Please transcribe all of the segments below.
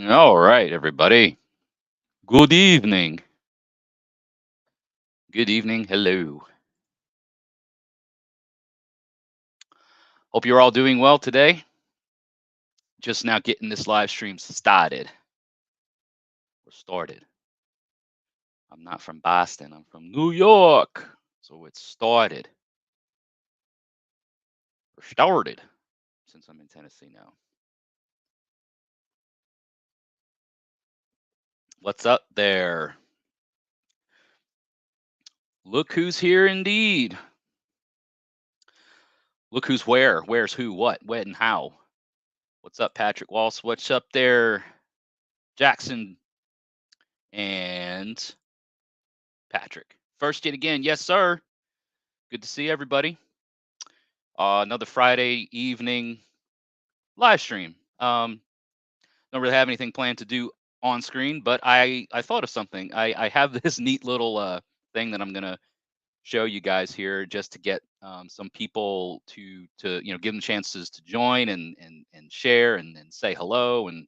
All right, everybody. Good evening. Good evening. Hello. Hope you're all doing well today. Just now getting this live stream started. Or started. I'm not from Boston. I'm from New York. So it started. Or started. Since I'm in Tennessee now. What's up there? Look who's here indeed. Look who's where. Where's who, what, when, and how. What's up, Patrick Walsh? What's up there, Jackson and Patrick? First yet again. Yes, sir. Good to see everybody. Another Friday evening live stream. Don't really have anything planned to do on screen, but I thought of something. I have this neat little thing that I'm gonna show you guys here, just to get some people to give them chances to join and share and say hello and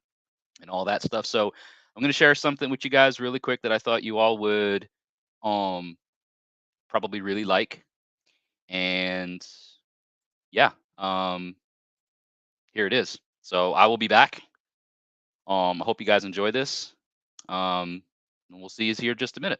all that stuff. So I'm gonna share something with you guys really quick that I thought you all would um probably really like. And yeah, here it is. So I will be back. I hope you guys enjoy this. And we'll see you here in just a minute.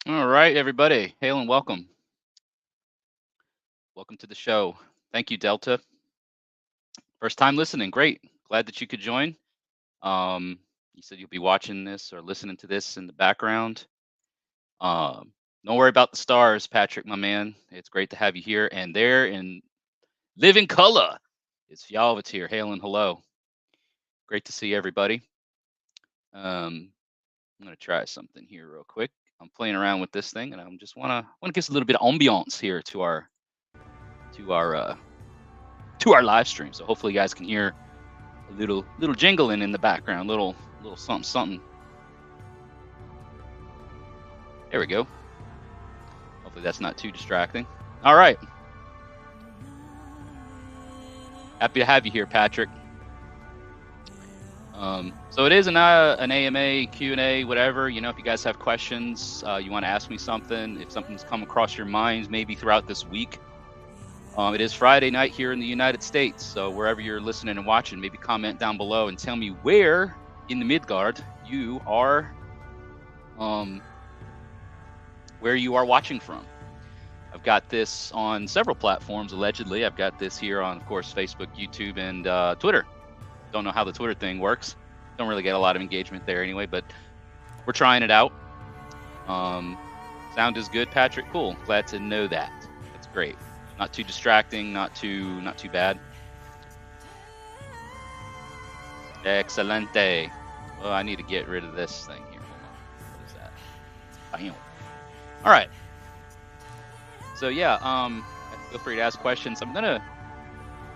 All right, everybody. Hail and welcome. Welcome to the show. Thank you, Delta. First time listening. Great. Glad that you could join. You said you'll be watching this or listening to this in the background. Don't worry about the stars, Patrick, my man. It's great to have you here. And there in living color, it's Yalvitz here. Hail and hello. Great to see everybody. I'm gonna try something here real quick. I'm playing around with this thing, and I just wanna give us a little bit of ambiance here to to our live stream. So hopefully you guys can hear a little jingling in the background, little something. There we go. Hopefully that's not too distracting. All right. Happy to have you here, Patrick. So it is an AMA, Q&A, whatever. You know, if you guys have questions, you want to ask me something, if something's come across your minds maybe throughout this week. It is Friday night here in the United States, so wherever you're listening and watching, maybe comment down below and tell me where in the Midgard you are, where you are watching from. I've got this on several platforms, allegedly. I've got this here on, of course, Facebook, YouTube, and Twitter. Don't know how the Twitter thing works. Don't really get a lot of engagement there anyway, but we're trying it out. Sound is good, Patrick. Cool. Glad to know that. That's great. Not too distracting, not too bad. Excelente. Well, I need to get rid of this thing here. Hold on. What is that? Bam. All right. So yeah, feel free to ask questions. I'm gonna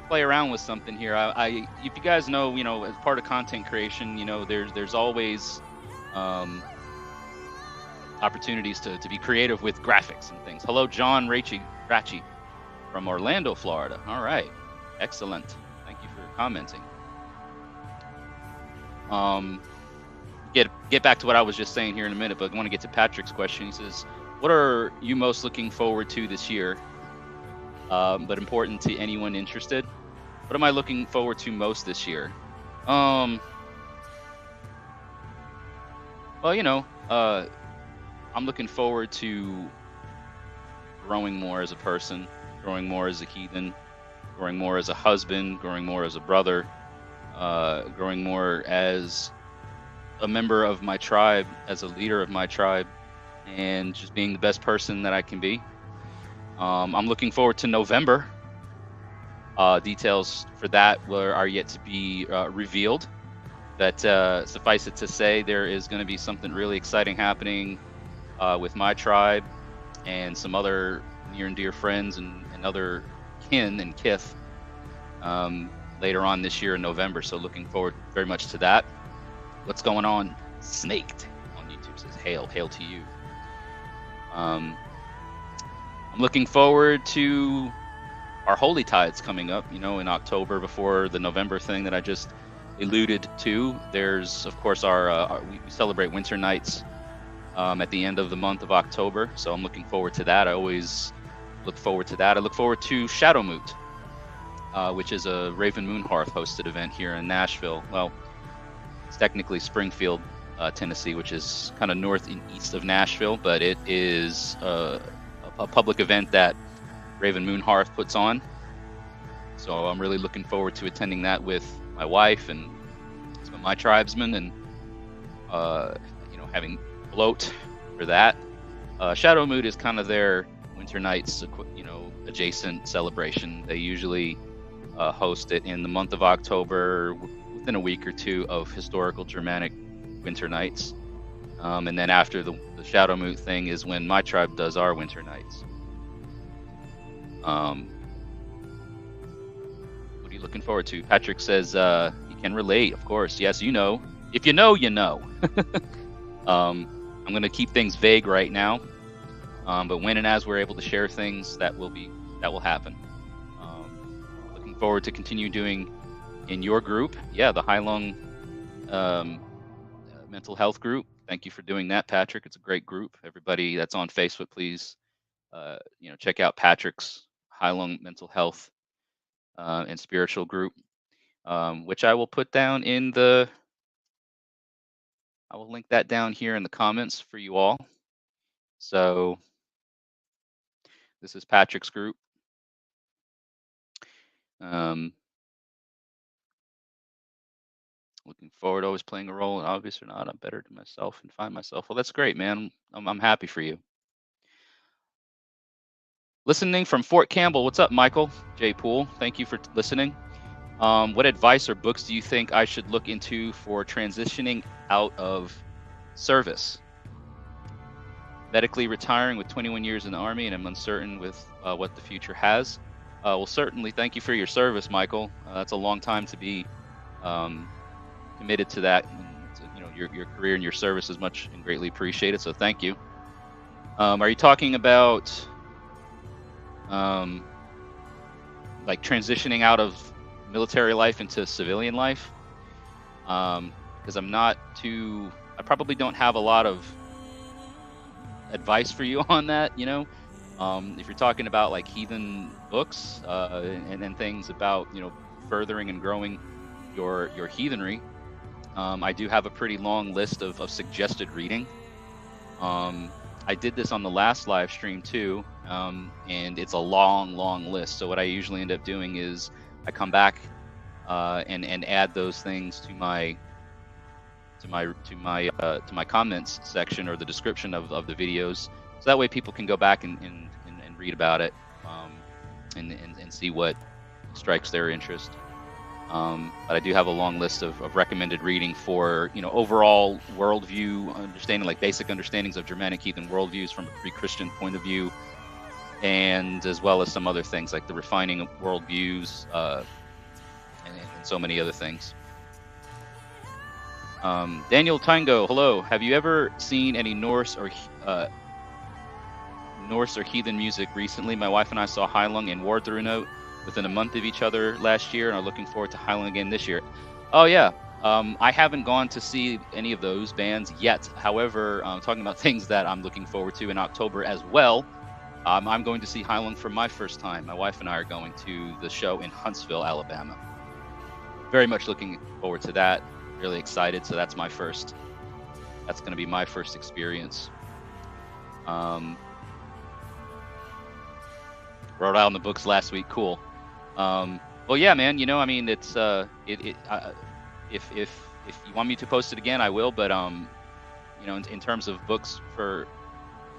play around with something here. If you guys know, you know, as part of content creation, you know, there's always opportunities to be creative with graphics and things. Hello, John Rachi from Orlando, Florida. All right, excellent. Thank you for commenting. Get back to what I was just saying here in a minute, but I want to get to Patrick's question. He says, what are you most looking forward to this year? But important to anyone interested. What am I looking forward to most this year? Well, you know, I'm looking forward to growing more as a person, growing more as a heathen, growing more as a husband, growing more as a brother, growing more as a member of my tribe, as a leader of my tribe, and just being the best person that I can be. I'm looking forward to November. Details for that are yet to be revealed. But suffice it to say, there is going to be something really exciting happening with my tribe and some other near and dear friends and other kin and kith later on this year in November. So looking forward very much to that. What's going on? Snaked on YouTube says, hail to you. I'm looking forward to our holy tides coming up, you know, in October before the November thing that I just alluded to. There's, of course, we celebrate winter nights at the end of the month of October. So I'm looking forward to that. I always look forward to that. I look forward to Shadow Moot, which is a Raven Moon Hearth hosted event here in Nashville. Well, it's technically Springfield, Tennessee, which is kind of north and east of Nashville, but it is a public event that Raven Moon Hearth puts on. So I'm really looking forward to attending that with my wife and some of my tribesmen, and you know, having float for that. Shadow Moot is kind of their winter nights, you know, adjacent celebration. They usually host it in the month of October, within a week or two of historical Germanic winter nights. And then after the Shadow Moot thing is when my tribe does our winter nights. What are you looking forward to? Patrick says he can relate, of course. Yes, you know. If you know, you know. I'm going to keep things vague right now. But when and as we're able to share things, that will happen. Looking forward to continue doing in your group. Yeah, the Hai Long mental health group. Thank you for doing that, Patrick. It's a great group. Everybody that's on Facebook, please, you know, check out Patrick's Hai Long mental health and spiritual group, which I will put down I will link that down here in the comments for you all. So this is Patrick's group. Looking forward, always playing a role, and obvious or not, I'm better to myself and find myself. Well, that's great, man. I'm happy for you. Listening from Fort Campbell. What's up, Michael J. Poole? Thank you for listening. What advice or books do you think I should look into for transitioning out of service? Medically retiring with 21 years in the Army, and I'm uncertain with what the future has. Well, certainly, thank you for your service, Michael. That's a long time to be um, committed to that. And your career and your service is much and greatly appreciated. So thank you. Are you talking about um, like transitioning out of military life into civilian life? Because I probably don't have a lot of advice for you on that. If you're talking about like heathen books and things about furthering and growing your heathenry, I do have a pretty long list of suggested reading. I did this on the last live stream too, and it's a long list. So what I usually end up doing is I come back and add those things to my comments section or the description of the videos, so that way people can go back and read about it, and see what strikes their interest. But I do have a long list of recommended reading for overall worldview understanding, like basic understandings of Germanic heathen worldviews from a pre-Christian point of view, and as well as some other things like the refining of worldviews, and so many other things. Daniel Tango, hello. Have you ever seen any Norse or heathen music recently? My wife and I saw Heilung and Wardruna within a month of each other last year, and are looking forward to Heilung again this year. Oh yeah, I haven't gone to see any of those bands yet. However, talking about things that I'm looking forward to in October as well, I'm going to see Heilung for my first time. My wife and I are going to the show in Huntsville, Alabama. Very much looking forward to that. Really excited. So that's going to be my first experience. Wrote out in the books last week. Cool. Well, yeah, man. It's if you want me to post it again, I will. But in terms of books for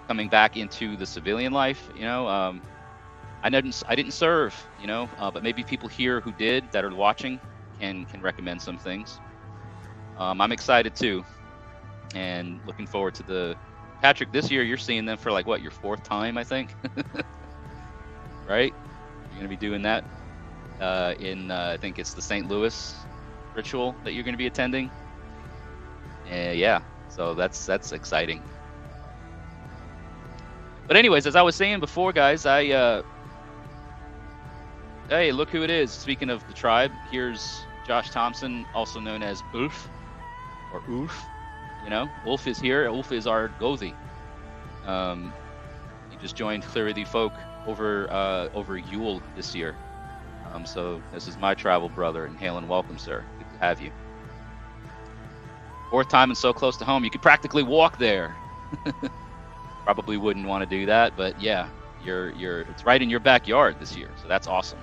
coming back into the civilian life, I didn't serve, but maybe people here who did, that are watching, can recommend some things. I'm excited too, and looking forward to Patrick, this year you're seeing them for like what, your fourth time, I think. Right? You're gonna be doing that in I think it's the St. Louis ritual that you're gonna be attending. Yeah, so that's exciting. But anyways, as I was saying before, guys, hey, look who it is. Speaking of the tribe, here's Josh Thompson, also known as Ulf, or Ulf. Ulf is here. Ulf is our Gothi. He just joined Clear the Folk over Yule this year. So this is my tribal brother, and hail and welcome, sir. Good to have you. Fourth time and so close to home, you could practically walk there. Probably wouldn't want to do that, but yeah, it's right in your backyard this year, so that's awesome.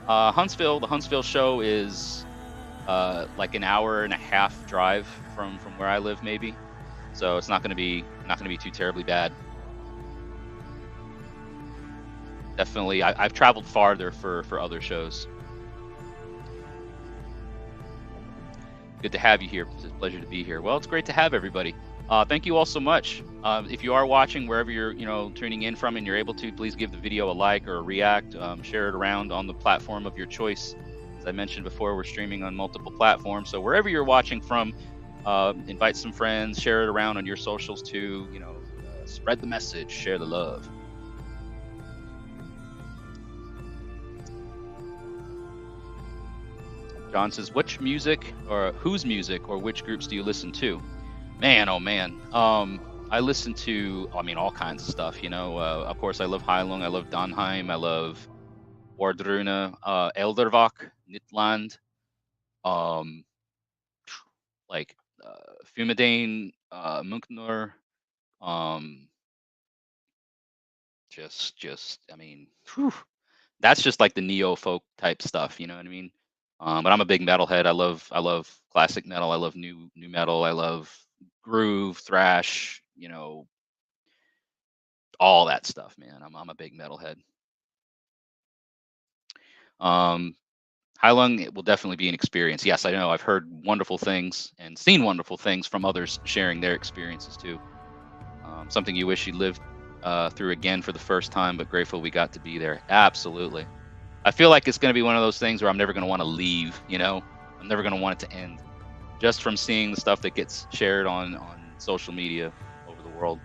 Huntsville, the Huntsville show is like an hour and a half drive from where I live, maybe. So it's not going to be too terribly bad. Definitely, I've traveled farther for other shows. Good to have you here. It's a pleasure to be here. Well, it's great to have everybody. Thank you all so much. If you are watching, wherever you're tuning in from, and you're able to, please give the video a like or a react. Share it around on the platform of your choice. As I mentioned before, we're streaming on multiple platforms, so wherever you're watching from, invite some friends, share it around on your socials too. Spread the message, share the love. John says, which music, or whose music, or which groups do you listen to? Man, oh man. I listen to, all kinds of stuff. Of course, I love Heilung, I love Donheim, I love Wardruna, Eldervak, Nitland, Fumidane, Munknur, that's just like the neo folk type stuff. You know what I mean? But I'm a big metalhead. I love classic metal. I love new metal. I love groove, thrash, all that stuff, man. I'm a big metalhead. Heilung, it will definitely be an experience. Yes, I know. I've heard wonderful things and seen wonderful things from others sharing their experiences too. Something you wish you lived through again for the first time, but grateful we got to be there. Absolutely. I feel like it's going to be one of those things where I'm never going to want to leave. You know, I'm never going to want it to end, just from seeing the stuff that gets shared on social media over the world.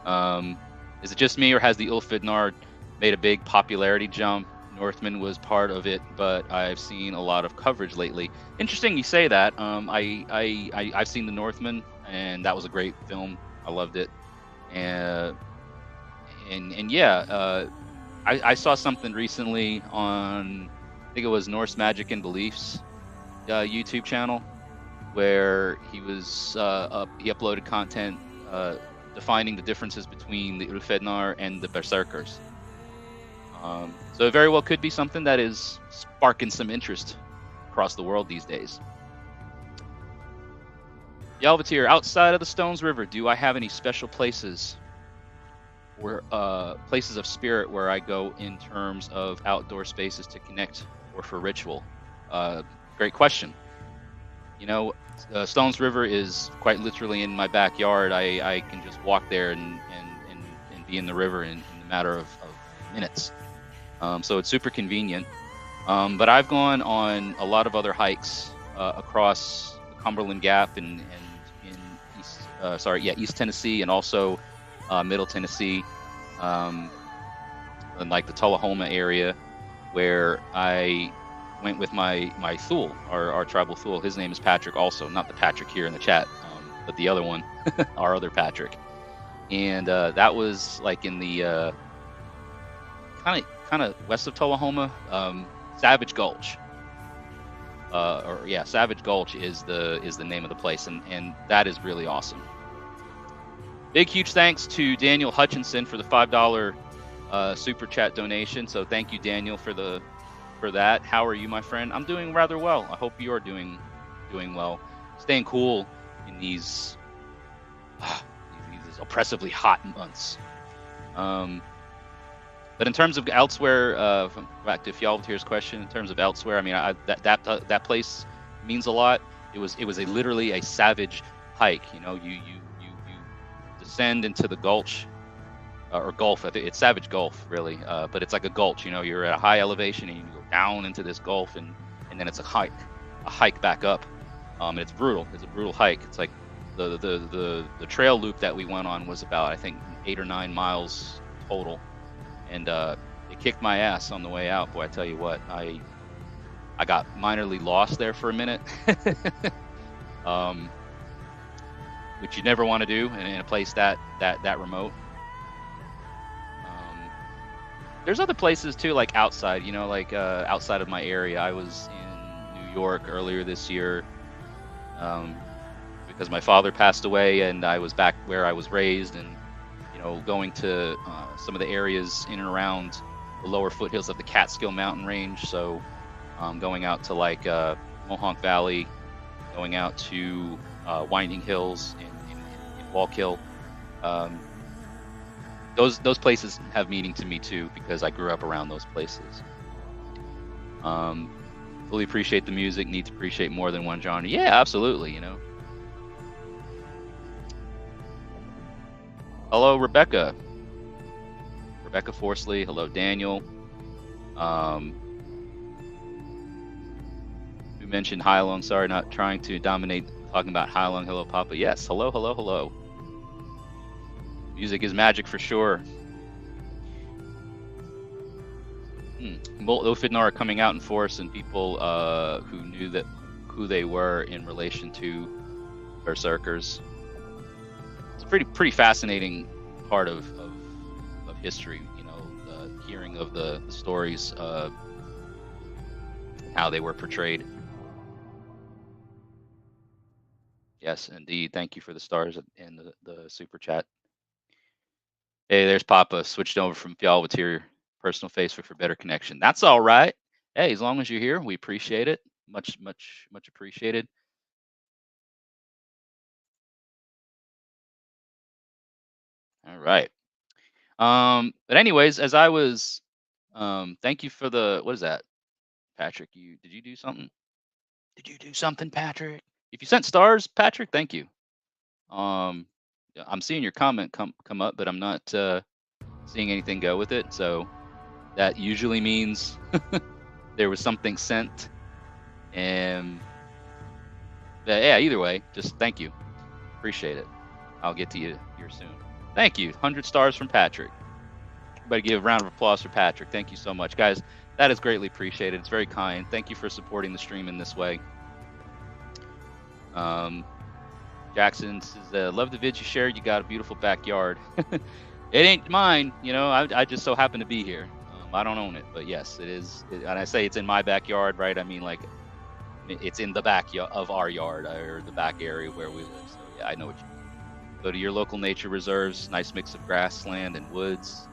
Um, is it just me, or has the Ulfidnard made a big popularity jump? Northman was part of it, but I've seen a lot of coverage lately. Interesting you say that. I've seen the Northman, and that was a great film. I loved it. And yeah, I saw something recently on, I think it was Norse Magic and Beliefs YouTube channel, where he uploaded content defining the differences between the Ulfednar and the Berserkers. So it very well could be something that is sparking some interest across the world these days. Yalvatir, outside of the Stones River, do I have any special places where places of spirit where I go in terms of outdoor spaces to connect or for ritual? Great question. You know, Stones River is quite literally in my backyard. I can just walk there and be in the river in a matter of minutes. So it's super convenient. But I've gone on a lot of other hikes across the Cumberland Gap and in East Tennessee, and also Middle Tennessee, and like the Tullahoma area, where I went with my Thule, our tribal Thule. His name is Patrick, also not the Patrick here in the chat, but the other one, our other Patrick. And that was like in the kind of west of Tullahoma, Savage Gulch. Savage Gulch is the name of the place, and that is really awesome. Big huge thanks to Daniel Hutchinson for the $5 super chat donation. So thank you, Daniel, for that. How are you, my friend? I'm doing rather well. I hope you are doing well. Staying cool in these oppressively hot months. But in terms of elsewhere, back to Fjalvatir's question, in terms of elsewhere, I mean, that place means a lot. It was literally a savage hike. You know, you descend into the gulch or gulf. I think it's Savage Gulf, really, but it's like a gulch. You know, you're at a high elevation and you go down into this gulf, and then it's a hike back up. And it's brutal. It's a brutal hike. It's like the trail loop that we went on was about, I think, 8 or 9 miles total, and it kicked my ass on the way out. Boy, I tell you what, I got minorly lost there for a minute. Which you never want to do in a place that remote. There's other places too, like outside, you know, like outside of my area. I was in New York earlier this year because my father passed away, and I was back where I was raised, and you know, going to some of the areas in and around the lower foothills of the Catskill Mountain Range. So going out to like Mohonk Valley, going out to Winding Hills in Wallkill. Those places have meaning to me too, because I grew up around those places. Fully appreciate the music. Need to appreciate more than one genre. Yeah, absolutely. You know. Hello, Rebecca. Rebecca Forsley. Hello, Daniel. Who mentioned Hylong? Sorry, not trying to dominate. Talking about Hylong. Hello, Papa. Yes. Hello, hello, hello. Music is magic for sure. Ulfidnar are coming out in force, and people who knew who they were in relation to berserkers. It's a pretty fascinating part of history. You know, hearing of the stories, how they were portrayed. Yes, indeed. Thank you for the stars and the super chat. Hey, there's Papa. Switched over from Fjalvatir personal Facebook for better connection. That's all right. Hey, as long as you're here, we appreciate it. Much appreciated. All right. But anyways, as I was, thank you for what is that, Patrick? Did you do something? Did you do something, Patrick? If you sent stars, Patrick, thank you. I'm seeing your comment come up, but I'm not seeing anything go with it. So that usually means there was something sent. And yeah, either way, just thank you. Appreciate it. I'll get to you here soon. Thank you. 100 stars from Patrick. Everybody give a round of applause for Patrick. Thank you so much, guys. That is greatly appreciated. It's very kind. Thank you for supporting the stream in this way. Jackson says, love the vid you shared. You got a beautiful backyard. It ain't mine, you know. I just so happen to be here. I don't own it, but yes, it is. And I say it's in my backyard, right? I mean, like, it's in the back of our yard or the back area where we live. So yeah, I know what you mean. Go to your local nature reserves. Nice mix of grassland and woods.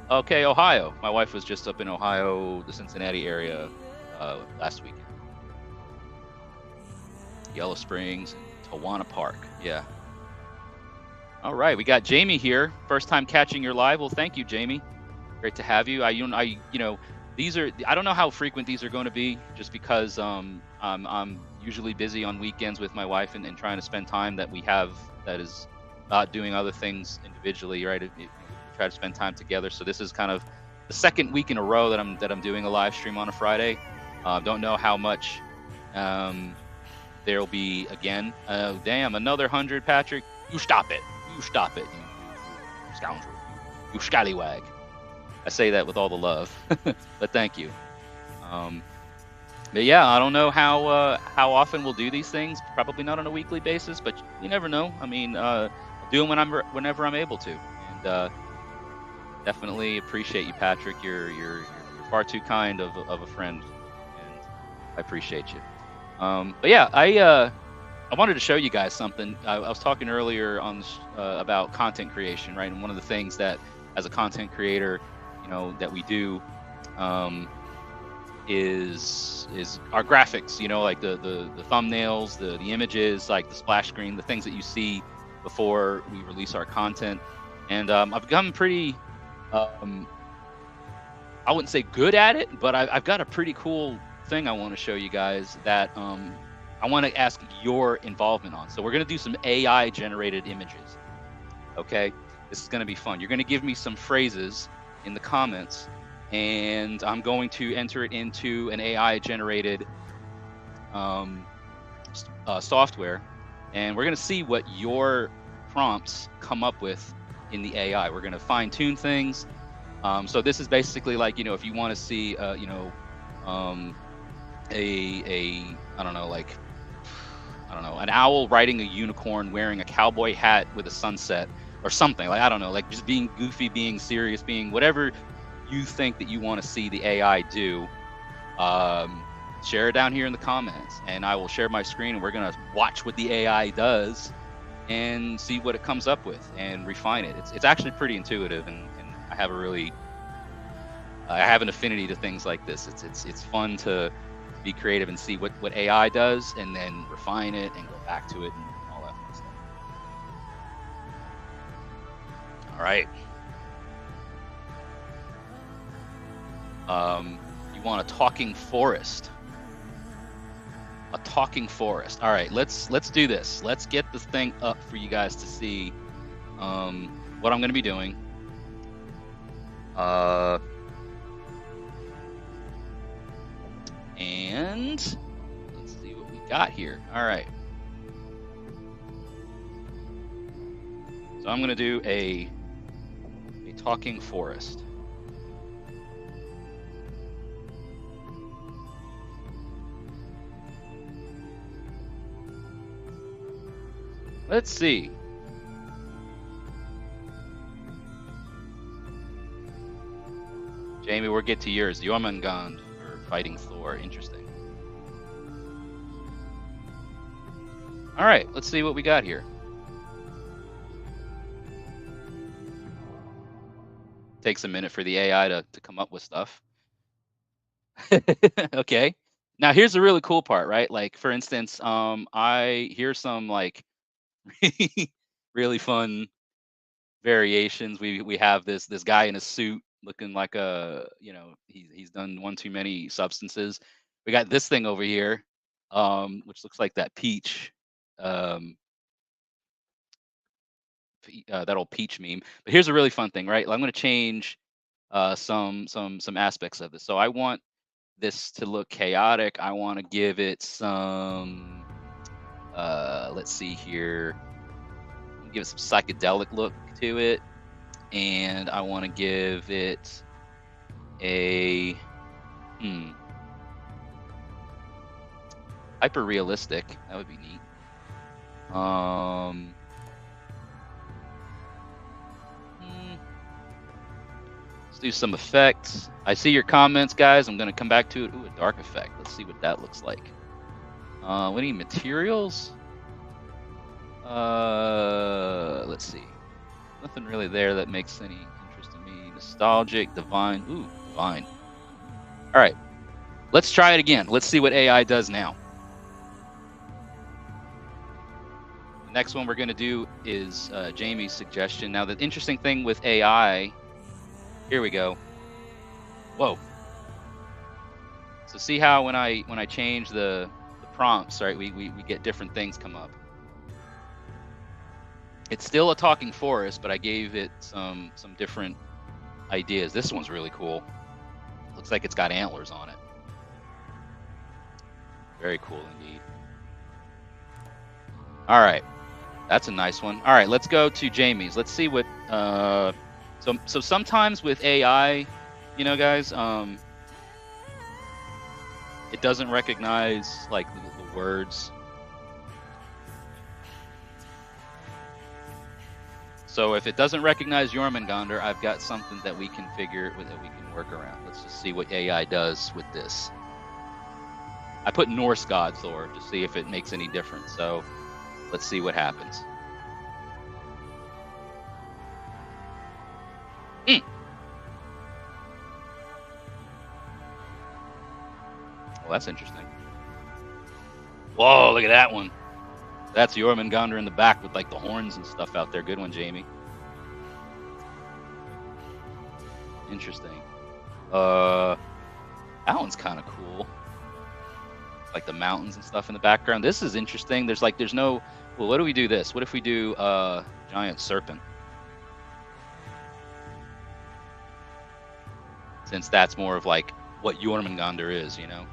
Okay, Ohio. My wife was just up in Ohio, the Cincinnati area, last weekend. Yellow Springs and Tawana Park. Yeah. All right, we got Jamie here. First time catching your live. Well, thank you, Jamie. Great to have you. These are, I don't know how frequent these are going to be, just because I'm usually busy on weekends with my wife and trying to spend time that we have that is not doing other things individually, right? We try to spend time together. So this is kind of the second week in a row that I'm doing a live stream on a Friday. Don't know how much there'll be again. Damn, another 100, Patrick. You stop it. You stop it, you scoundrel. You scallywag. I say that with all the love, but thank you. But yeah, I don't know how often we'll do these things. Probably not on a weekly basis, but you never know. I mean, I'll do them whenever I'm able to, and definitely appreciate you, Patrick. You're far too kind of a friend, and I appreciate you. But yeah, I wanted to show you guys something. I was talking earlier on about content creation, right? And one of the things that, as a content creator, you know, that we do is our graphics. You know, like the thumbnails, the images, like the splash screen, the things that you see before we release our content. And I've become pretty, I wouldn't say good at it, but I've got a pretty cool thing I want to show you guys that I want to ask your involvement on. So we're going to do some AI generated images. Okay, this is going to be fun. You're going to give me some phrases in the comments, and I'm going to enter it into an AI generated software, and we're going to see what your prompts come up with in the AI. We're going to fine tune things. So this is basically like, you know, if you want to see, you know, I don't know, like, I don't know, an owl riding a unicorn wearing a cowboy hat with a sunset or something, like, I don't know, like just being goofy, being serious, being whatever you think that you want to see the AI do. Share it down here in the comments, and I will share my screen, and we're going to watch what the AI does and see what it comes up with and refine it. It's actually pretty intuitive, and I have I have an affinity to things like this. It's fun to be creative and see what AI does, and then refine it and go back to it and all that fun stuff. All right. You want a talking forest? A talking forest. All right, let's do this. Let's get this thing up for you guys to see what I'm going to be doing. And let's see what we got here. All right. So I'm going to do a talking forest. Let's see. Jamie, we'll get to yours. Jormungand, or Fighting Thor. Interesting. All right, let's see what we got here. Takes a minute for the AI to come up with stuff. Okay. Now here's the really cool part, right? Like, for instance, here's some like really fun variations. We have this guy in a suit looking like a, you know, he's done one too many substances. We got this thing over here, which looks like that peach. that old peach meme. But here's a really fun thing, right? I'm going to change some aspects of this. So I want this to look chaotic. I want to give it some let's see here. Give it some psychedelic look to it, and I want to give it a hmm, hyper realistic. That would be neat. Um, hmm, let's do some effects. I see your comments, guys. I'm gonna come back to it. Ooh, a dark effect. Let's see what that looks like. We need materials. Let's see. Nothing really there that makes any interest to me. Nostalgic, divine. Ooh, divine. All right, let's try it again. Let's see what AI does now. The next one we're going to do is Jamie's suggestion. Now, the interesting thing with AI, here we go. Whoa. So see how when I change the prompts, right, we get different things come up. It's still a talking forest, but I gave it some different ideas. This one's really cool. Looks like it's got antlers on it. Very cool indeed. All right. That's a nice one. All right, let's go to Jamie's. Let's see what so sometimes with AI, you know, guys, it doesn't recognize like the words. So if it doesn't recognize Jormungandr, I've got something that we can figure that we can work around. Let's just see what AI does with this. I put Norse god Thor to see if it makes any difference. So let's see what happens. Well, that's interesting. Whoa, look at that one. That's Jormungandr in the back with like the horns and stuff out there. Good one, Jamie. Interesting. That one's kind of cool. Like the mountains and stuff in the background. This is interesting. There's no. Well, what do we do this? What if we do giant serpent? Since that's more of like what Jormungandr is, you know.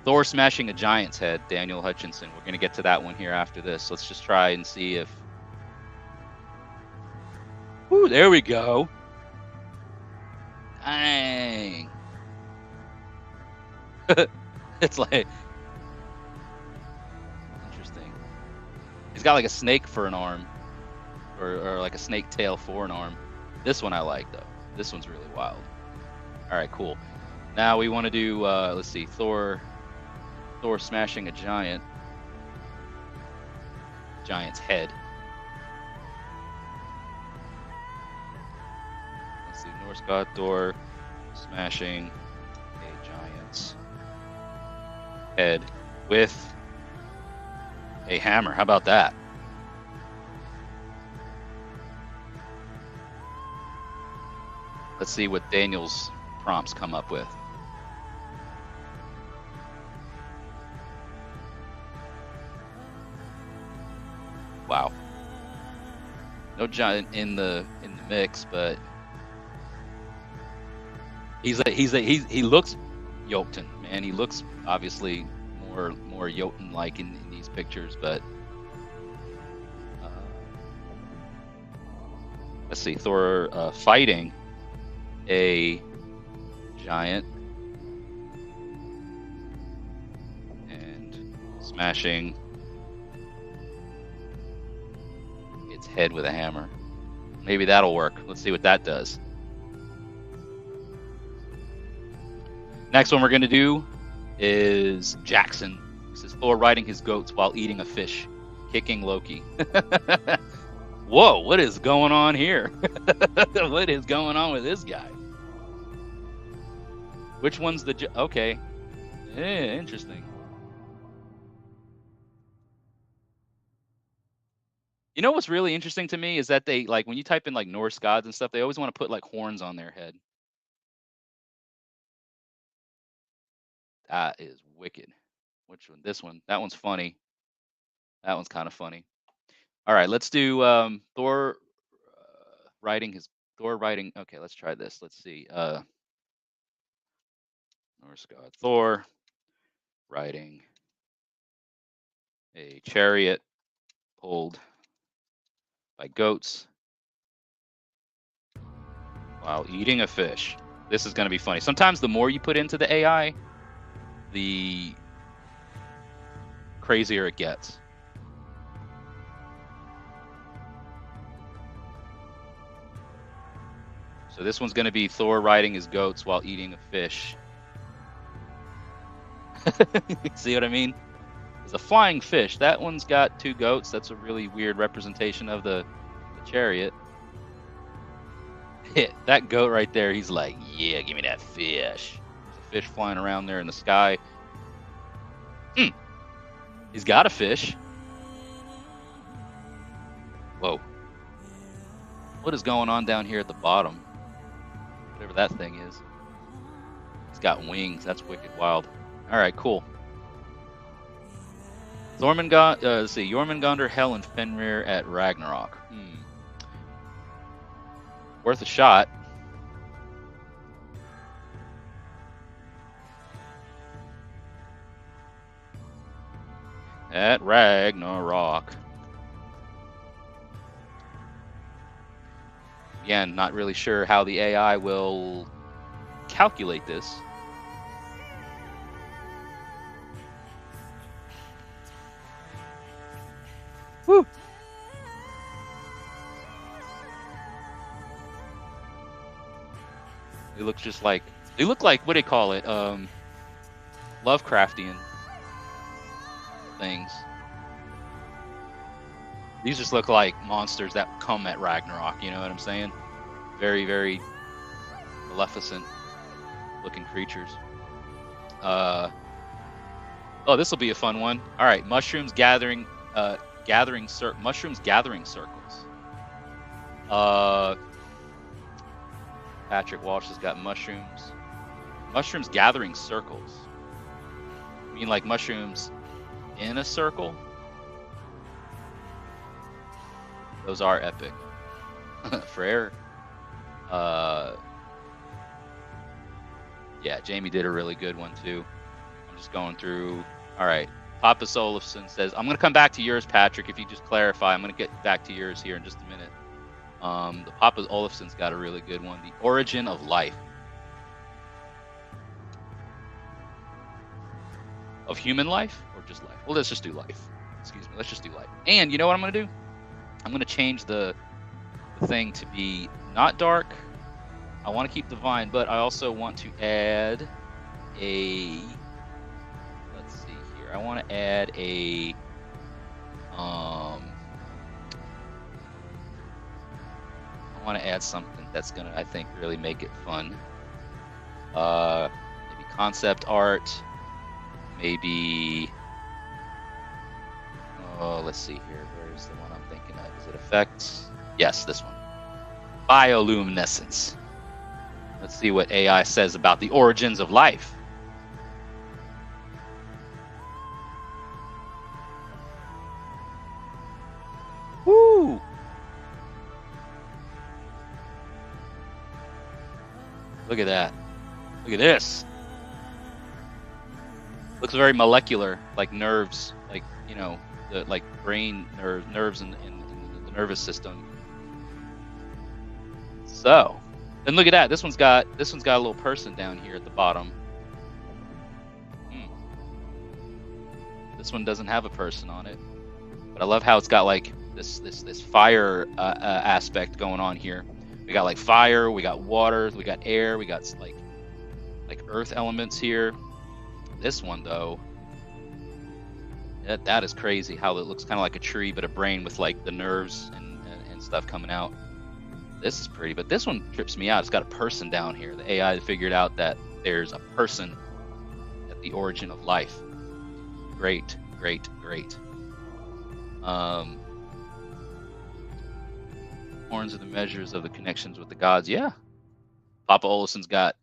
Thor smashing a giant's head, Daniel Hutchinson. We're going to get to that one here after this. Let's just try and see if... Ooh, there we go. Dang. It's like... Interesting. He's got like a snake for an arm. Or like a snake tail for an arm. This one I like, though. This one's really wild. All right, cool. Now we want to do, let's see, Thor smashing a giant's head. Let's see, Norse god Thor smashing a giant's head with a hammer. How about that? Let's see what Daniel's prompts come up with. Wow. No giant in the mix, but he looks Jotun, man. He looks obviously more Jotun like in these pictures, but let's see, Thor fighting a giant and smashing its head with a hammer. Maybe that'll work. Let's see what that does. Next one we're going to do is Jackson. This is Thor riding his goats while eating a fish, kicking Loki. Whoa, what is going on here? What is going on with this guy? Which one's the... Okay. Yeah, interesting. You know what's really interesting to me is that they, like, when you type in, like, Norse gods and stuff, they always want to put, like, horns on their head. That is wicked. Which one? This one. That one's funny. That one's kind of funny. All right, let's do Thor writing his Thor writing. Okay, let's try this. Let's see. Norse god Thor riding a chariot pulled by goats while eating a fish. This is going to be funny. Sometimes the more you put into the AI, the crazier it gets. So this one's going to be Thor riding his goats while eating a fish. See what I mean? There's a flying fish. That one's got two goats. That's a really weird representation of the chariot. That goat right there, he's like, yeah, give me that fish. There's a fish flying around there in the sky. He's got a fish. Whoa. What is going on down here at the bottom? Whatever that thing is. It's got wings. That's wicked wild. All right, cool. Let's see, Jormungandr, Hel, and Fenrir at Ragnarok. Worth a shot. At Ragnarok. Again, not really sure how the AI will calculate this. Woo! They look just like, they look like, what do you call it? Lovecraftian things. These just look like monsters that come at Ragnarok, you know what I'm saying? Very, very maleficent looking creatures. Oh, this will be a fun one. All right, mushrooms gathering circles. Patrick Walsh has got mushrooms. Mushrooms gathering circles. You mean like mushrooms in a circle? Those are epic. Frere. Yeah, Jamie did a really good one too. I'm just going through. All right. Papa Olafson says, I'm going to come back to yours, Patrick, if you just clarify. I'm going to get back to yours here in just a minute. The Papa Olafson's got a really good one. The origin of life. Of human life or just life? Well, let's just do life. Excuse me. Let's just do life. And you know what I'm going to do? I'm going to change the thing to be not dark. I want to keep divine, but I also want to add a... Let's see here. I want to add a... I want to add something that's going to, I think, really make it fun. Maybe concept art. Maybe... Oh, let's see here. Where's the one I'm thinking of? Is it effects? Yes, this one. Bioluminescence. Let's see what AI says about the origins of life. Woo! Look at that. Look at this. Looks very molecular, like nerves, like, you know, the like brain nerves in the nervous system. So, and look at that. This one's got a little person down here at the bottom. This one doesn't have a person on it, but I love how it's got like this fire aspect going on here. We got like fire, we got water, we got air, we got like earth elements here. This one though, that is crazy how it looks kind of like a tree, but a brain with like the nerves and stuff coming out. This is pretty, but this one trips me out. It's got a person down here. The AI figured out that there's a person at the origin of life. Great, great, great. Horns are the measures of the connections with the gods. Yeah. Papa Olson's got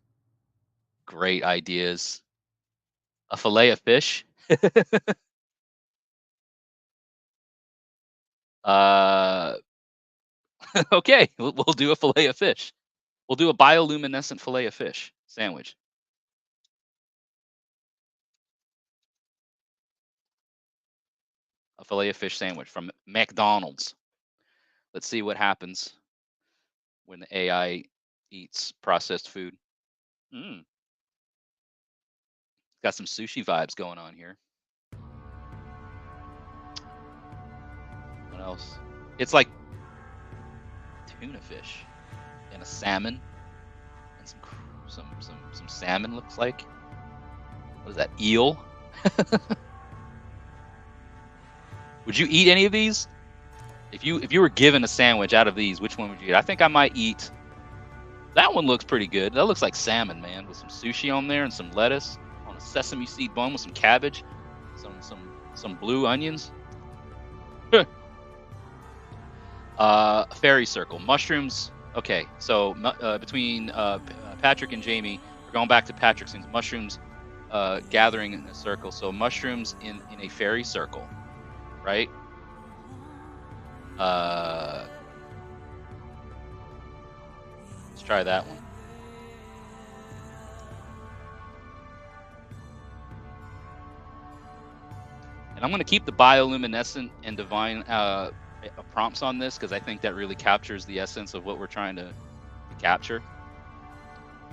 great ideas. A fillet of fish. Uh, okay, we'll do a fillet of fish. We'll do a bioluminescent fillet of fish sandwich. A fillet of fish sandwich from McDonald's. Let's see what happens when the AI eats processed food. Mm, got some sushi vibes going on here. What else? It's like tuna fish and a salmon and some salmon looks like. What is that? Eel? Would you eat any of these? If you were given a sandwich out of these, which one would you eat? I think I might eat. That one looks pretty good. That looks like salmon, man, with some sushi on there and some lettuce on a sesame seed bun with some cabbage, some blue onions. Fairy circle mushrooms. Okay, so between Patrick and Jamie, we're going back to Patrick's things. Mushrooms gathering in a circle. So mushrooms in a fairy circle, right? Let's try that one. And I'm going to keep the bioluminescent and divine prompts on this because I think that really captures the essence of what we're trying to capture,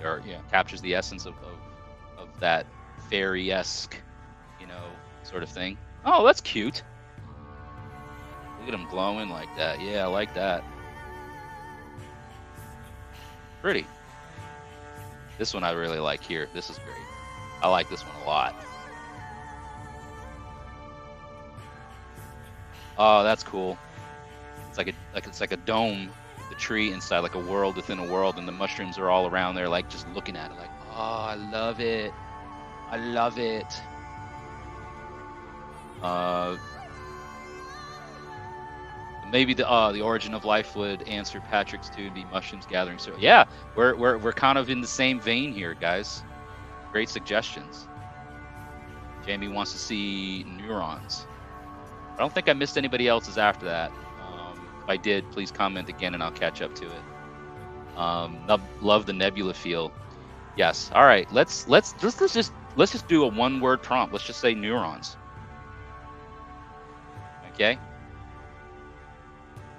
or captures the essence of that fairy-esque, sort of thing. Oh, that's cute. Look at him glowing like that. Yeah, I like that. Pretty. This one I really like here. This is great. I like this one a lot. Oh, that's cool. It's like a dome, the tree inside, like a world within a world, and the mushrooms are all around there, like just looking at it, like, oh, I love it. I love it. Maybe the origin of life would answer Patrick's too, be mushrooms gathering. So yeah, we're kind of in the same vein here, guys. Great suggestions. Jamie wants to see neurons. I don't think I missed anybody else's after that. If I did, please comment again and I'll catch up to it. Love the nebula feel. Yes. All right. Let's just do a one-word prompt. Let's just say neurons. Okay.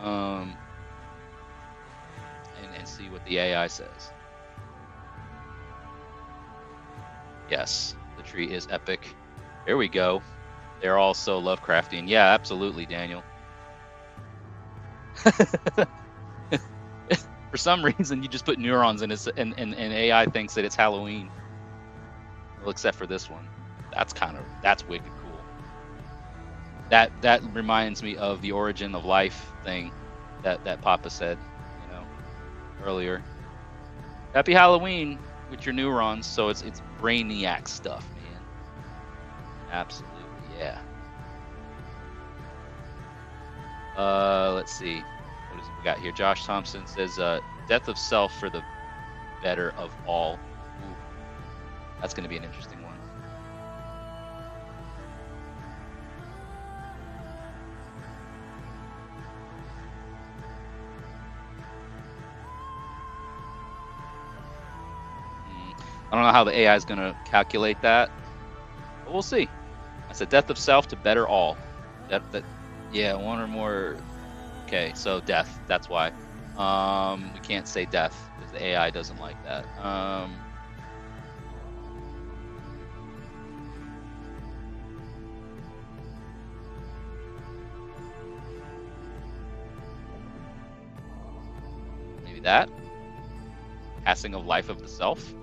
And see what the AI says. Yes, the tree is epic. There we go. They're all so Lovecraftian. Yeah, absolutely, Daniel. For some reason, you just put neurons in it, and AI thinks that it's Halloween. Well, except for this one. That's wicked cool. That reminds me of the origin of life thing that Papa said, earlier. Happy Halloween with your neurons. So it's brainiac stuff, man. Absolutely, yeah. Let's see. What is it we got here? Josh Thompson says, death of self for the better of all. Ooh, that's going to be an interesting one. I don't know how the AI is going to calculate that, but we'll see. I said death of self to better all. Yeah, one or more. Okay, so death. That's why. We can't say death because the AI doesn't like that. Maybe that. Passing of life of the self.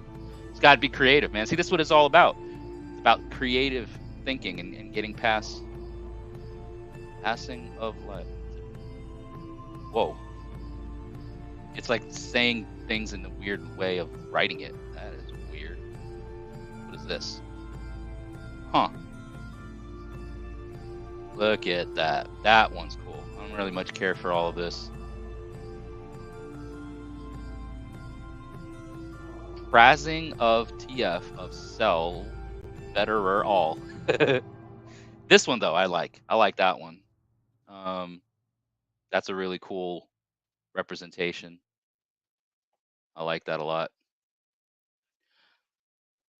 It's got to be creative, man. See, this is what it's all about. It's about creative thinking and getting past. Passing of life. Whoa. It's like saying things in a weird way of writing it. That is weird. What is this? Huh. Look at that. That one's cool. I don't really much care for all of this. Phrasing of TF of cell betterer all. This one though, I like. I like that one. That's a really cool representation. I like that a lot.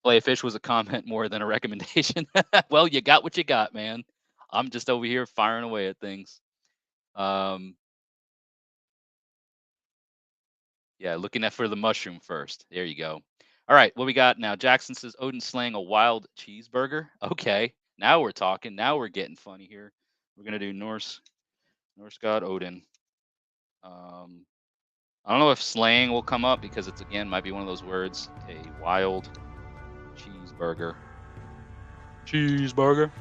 Play fish was a comment more than a recommendation. Well, you got what you got, man. I'm just over here firing away at things. Um, yeah, looking at for the mushroom first. There you go. All right, what we got now? Jackson says Odin slaying a wild cheeseburger. Okay, now we're talking. Now we're getting funny here. We're gonna do Norse god Odin. I don't know if slaying will come up because it's again might be one of those words. A wild cheeseburger. Cheeseburger.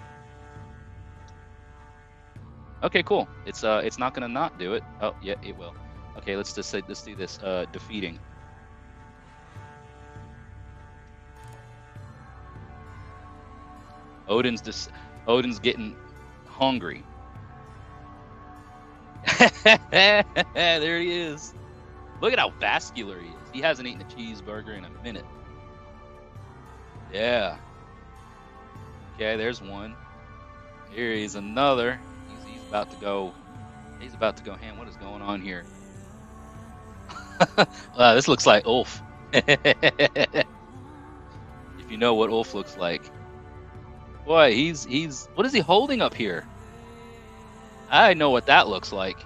Okay, cool. It's not gonna not do it. Oh yeah, it will. Okay, let's do this. Defeating. Odin's getting hungry. There he is. Look at how vascular he is. He hasn't eaten a cheeseburger in a minute. Yeah. Okay, there's one. Here is another. He's about to go. He's about to go ham. What is going on here? Wow, this looks like Ulf. If you know what Ulf looks like. Boy, he's what is he holding up here? I know what that looks like.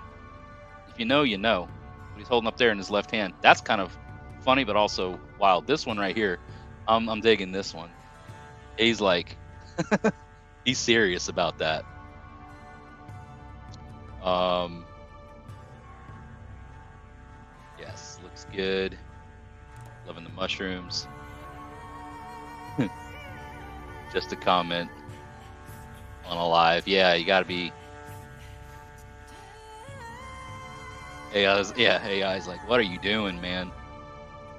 If you know, you know. What he's holding up there in his left hand. That's kind of funny, but also wild. This one right here, I'm digging this one. He's like, he's serious about that. Yes, looks good. Loving the mushrooms. Just a comment on a live. Yeah, you gotta be. AI's like, what are you doing, man?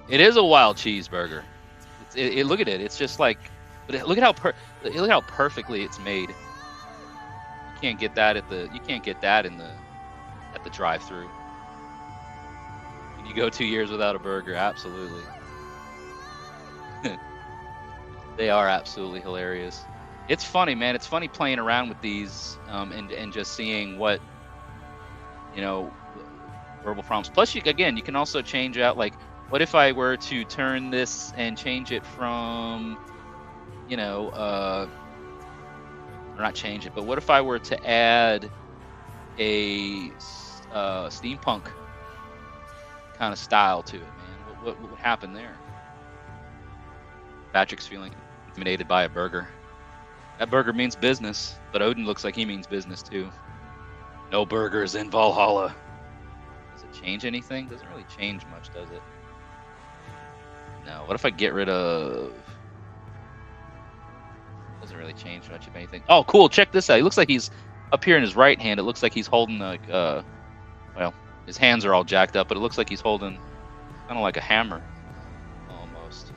It is a wild cheeseburger. Look at it. It's just like, but look at how perfectly it's made. You can't get that at the drive-through. When you go 2 years without a burger, absolutely. They are absolutely hilarious. It's funny, man. It's funny playing around with these and just seeing what, you know, verbal prompts. Plus, you can also change out, like, what if I were to turn this and change it from, you know, or not change it, but what if I were to add a steampunk kind of style to it, man? What would happen there? Patrick's feeling intimidated by a burger. That burger means business, but Odin looks like he means business too. No burgers in Valhalla. Does it change anything? Doesn't really change much, does it? No. What if I get rid of... Doesn't really change much of anything. Oh, cool. Check this out. He looks like he's up here in his right hand. It looks like he's holding like, well, his hands are all jacked up, but it looks like he's holding kind of like a hammer. Almost.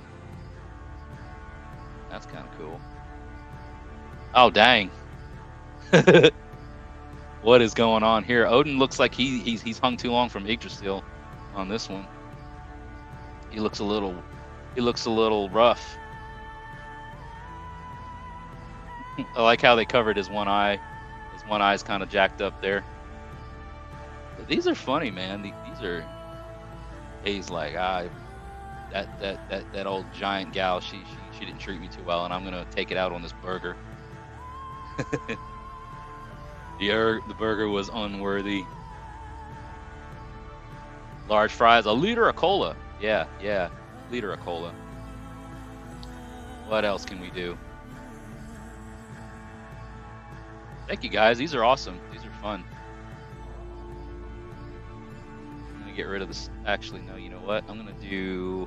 That's kind of cool. Oh, dang. What is going on here? Odin looks like he's hung too long from Yggdrasil on this one. He looks a little rough. I like how they covered his one eye. His one eye's kind of jacked up there. But these are funny, man. These are. He's like, that old giant gal. She didn't treat me too well, and I'm gonna take it out on this burger. The burger was unworthy. Large fries, a liter of cola. Yeah, liter of cola. What else can we do? Thank you, guys. These are awesome. These are fun. I'm gonna get rid of this. Actually, no. You know what? I'm gonna do.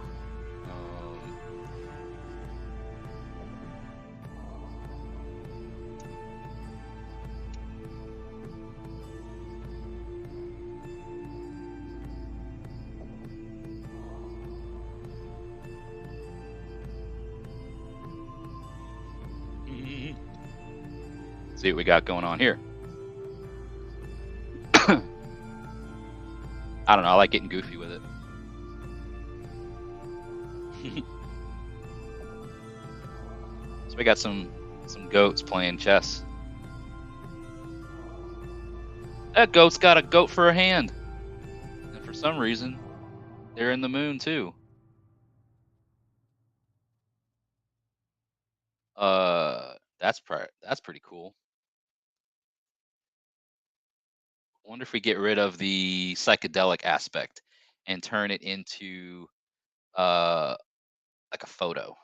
See what we got going on here. I don't know. I like getting goofy with it. So we got some goats playing chess. That goat's got a goat for a hand. And for some reason, they're in the moon too. That's pretty cool. I wonder if we get rid of the psychedelic aspect and turn it into uh like a photo.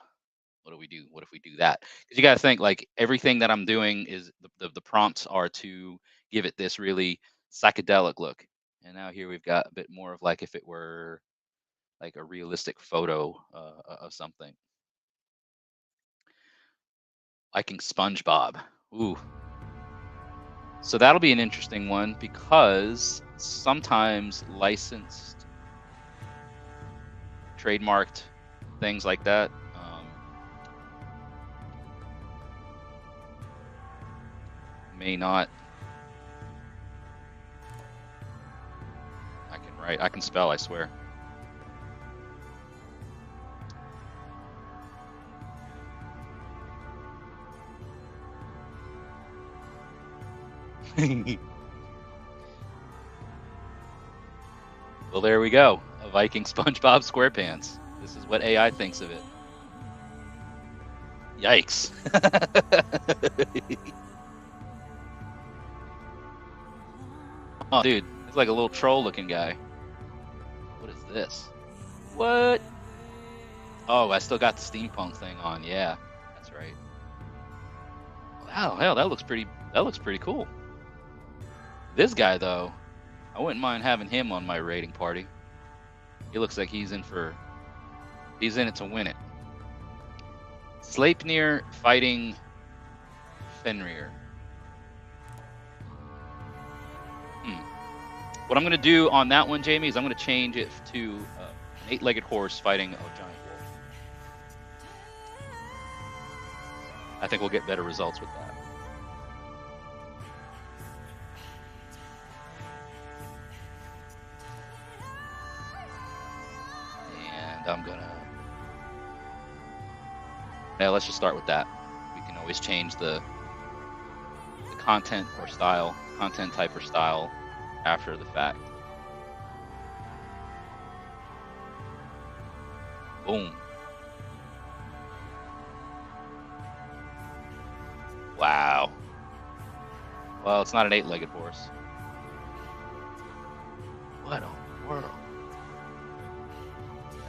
What do we do? What if we do that? Because you got to think like everything that I'm doing is the prompts are to give it this really psychedelic look. And now here we've got a bit more of like if it were like a realistic photo of something. Liking SpongeBob. Ooh. So that'll be an interesting one because sometimes licensed, trademarked things like that may not. I can write. I can spell. I swear. Well, there we go. A Viking SpongeBob SquarePants. This is what AI thinks of it. Yikes. Oh, dude, it's like a little troll-looking guy. What is this? What? Oh, I still got the steampunk thing on. Yeah, that's right. Wow, hell, that looks pretty. That looks pretty cool. This guy, though, I wouldn't mind having him on my raiding party. He looks like he's in it to win it. Sleipnir fighting Fenrir. What I'm going to do on that one, Jamie, is I'm going to change it to an 8-legged horse fighting a giant wolf. I think we'll get better results with that. And I'm going to... Yeah, let's just start with that. We can always change the content or style, content type or style after the fact. Boom. Wow. Well, it's not an 8-legged horse. What in the world?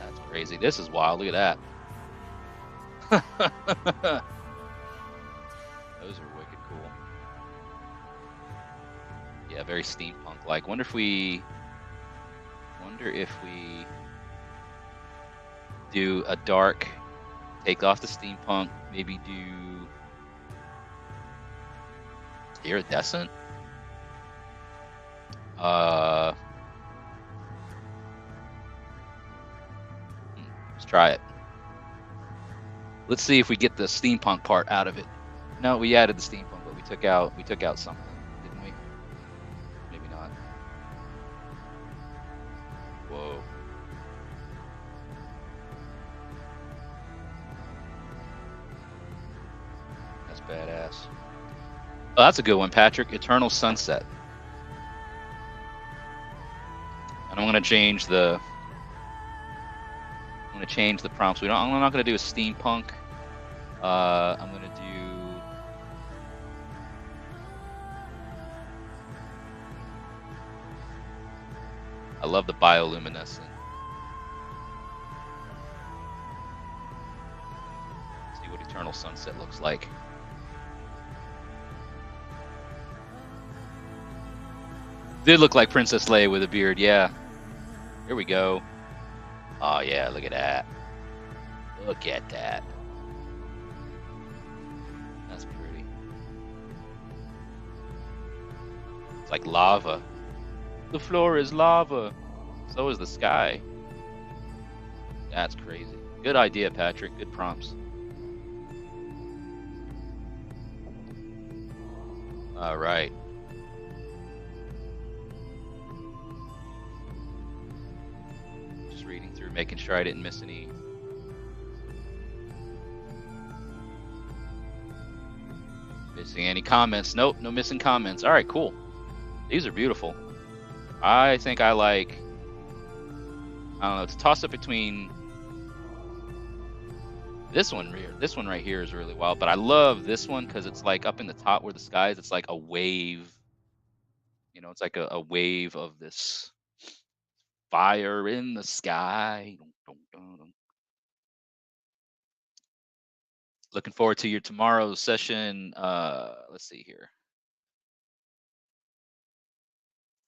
That's crazy. This is wild. Look at that. Those are wicked cool. Yeah, very steampunk-like. Wonder if we do a dark, take off the steampunk, maybe do iridescent. Let's try it. Let's see if we get the steampunk part out of it. No, we added the steampunk, but we took out something, didn't we? Maybe not. Whoa. That's badass. Oh, that's a good one, Patrick. Eternal Sunset. And I'm gonna change the prompts. I'm not gonna do a steampunk. I'm gonna do I love the bioluminescent. See what Eternal Sunset looks like. Did look like Princess Leia with a beard, yeah. Here we go. Oh yeah, look at that. Look at that. That's pretty. It's like lava. The floor is lava. So is the sky. That's crazy. Good idea, Patrick. Good prompts. All right. Just reading through, making sure I didn't miss any. Missing any comments? Nope, no missing comments. All right, cool. These are beautiful. I think I like, I don't know, it's a toss up between this one here. This one right here is really wild, but I love this one because it's like up in the top where the sky is. It's like a wave. You know, it's like a wave of this fire in the sky. Dun, dun, dun, dun. Looking forward to your tomorrow's session. Let's see here.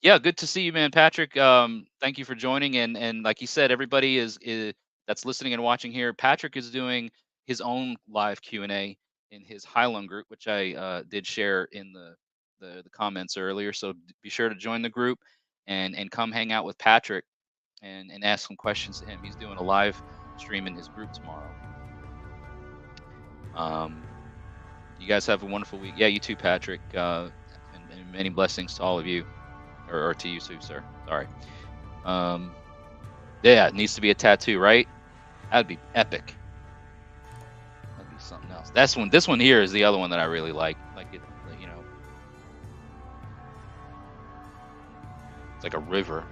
Yeah, good to see you, man, Patrick. Thank you for joining, and like you said, everybody is that's listening and watching here. Patrick is doing his own live Q&A in his Highland group, which I did share in the comments earlier. So be sure to join the group and come hang out with Patrick and ask some questions to him. He's doing a live stream in his group tomorrow. You guys have a wonderful week. Yeah, you too, Patrick. And many blessings to all of you. Or to you too, sir. Sorry. Yeah, it needs to be a tattoo, right? That'd be epic. That'd be something else. That's one. This one here is the other one that I really like. Like it, you know, it's like a river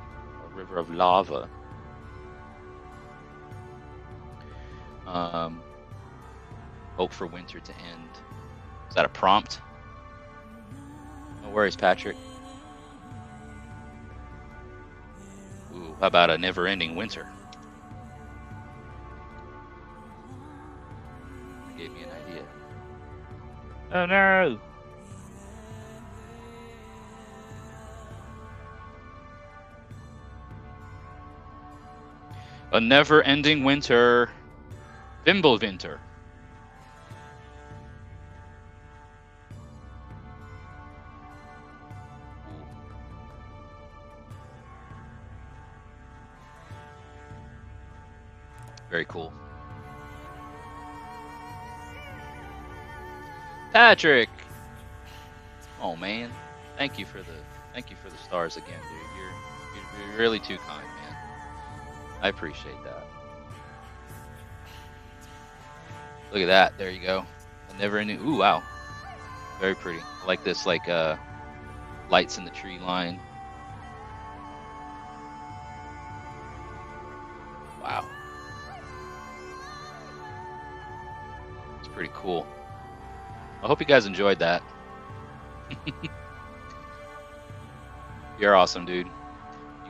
of lava. Hope for winter to end. Is that a prompt? No worries, Patrick. Ooh, how about a never-ending winter? Gave me an idea. Oh no! A never-ending winter. Winter. Very cool. Patrick. Oh man, thank you for the stars again, dude. You're really too kind, man. I appreciate that. Look at that. There you go. I never knew. Ooh, wow. Very pretty. I like this, like lights in the tree line. Wow. It's pretty cool. I hope you guys enjoyed that. You're awesome, dude.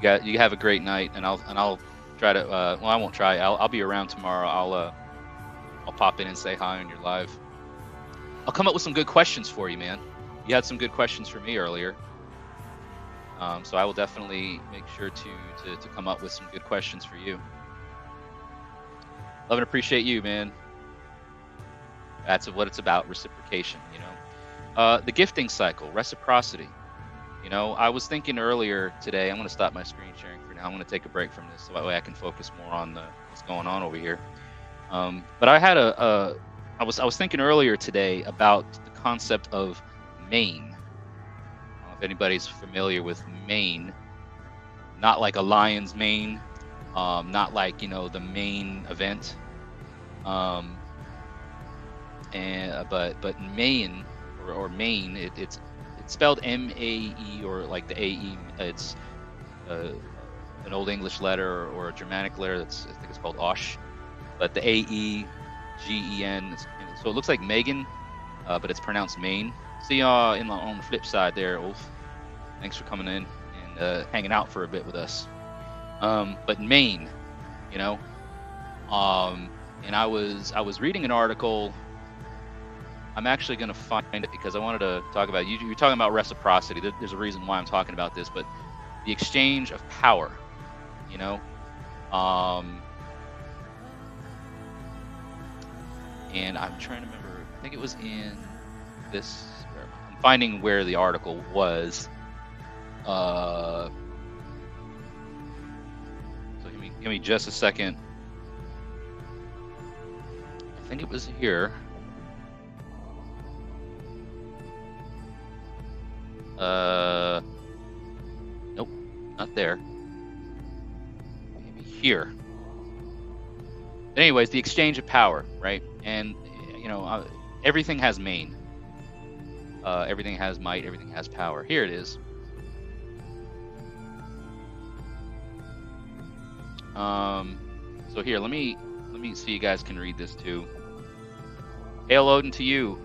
You have a great night, and I'll try to. Well, I won't try. I'll be around tomorrow. I'll pop in and say hi on your live. I'll come up with some good questions for you, man. You had some good questions for me earlier. So I will definitely make sure to come up with some good questions for you. Love and appreciate you, man. That's what it's about, reciprocation, you know. The gifting cycle, reciprocity. You know, I was thinking earlier today, I'm going to stop my screen sharing for now. I'm going to take a break from this so that way I can focus more on what's going on over here. But I had I was thinking earlier today about the concept of main. I don't know if anybody's familiar with main, not like a lion's mane, not like, you know, the main event, but main or main, it's spelled M-A-E, or like the A-E. It's an Old English letter or a Germanic letter. I think it's called Osh. But the A-E-G-E-N, so it looks like Megan, but it's pronounced Maine. See you on the flip side there, Ulf. Thanks for coming in and hanging out for a bit with us. But Maine, you know, and I was reading an article. I'm actually going to find it because I wanted to talk about, you're talking about reciprocity. There's a reason why I'm talking about this, but the exchange of power, you know. And I'm trying to remember, I think it was in this, I'm finding where the article was. So give me just a second. I think it was here. Nope, not there. Maybe here. But anyways, the exchange of power, right? And you know, everything has main. Everything has might. Everything has power. Here it is. So here, let me see you guys can read this too. Hail Odin to you,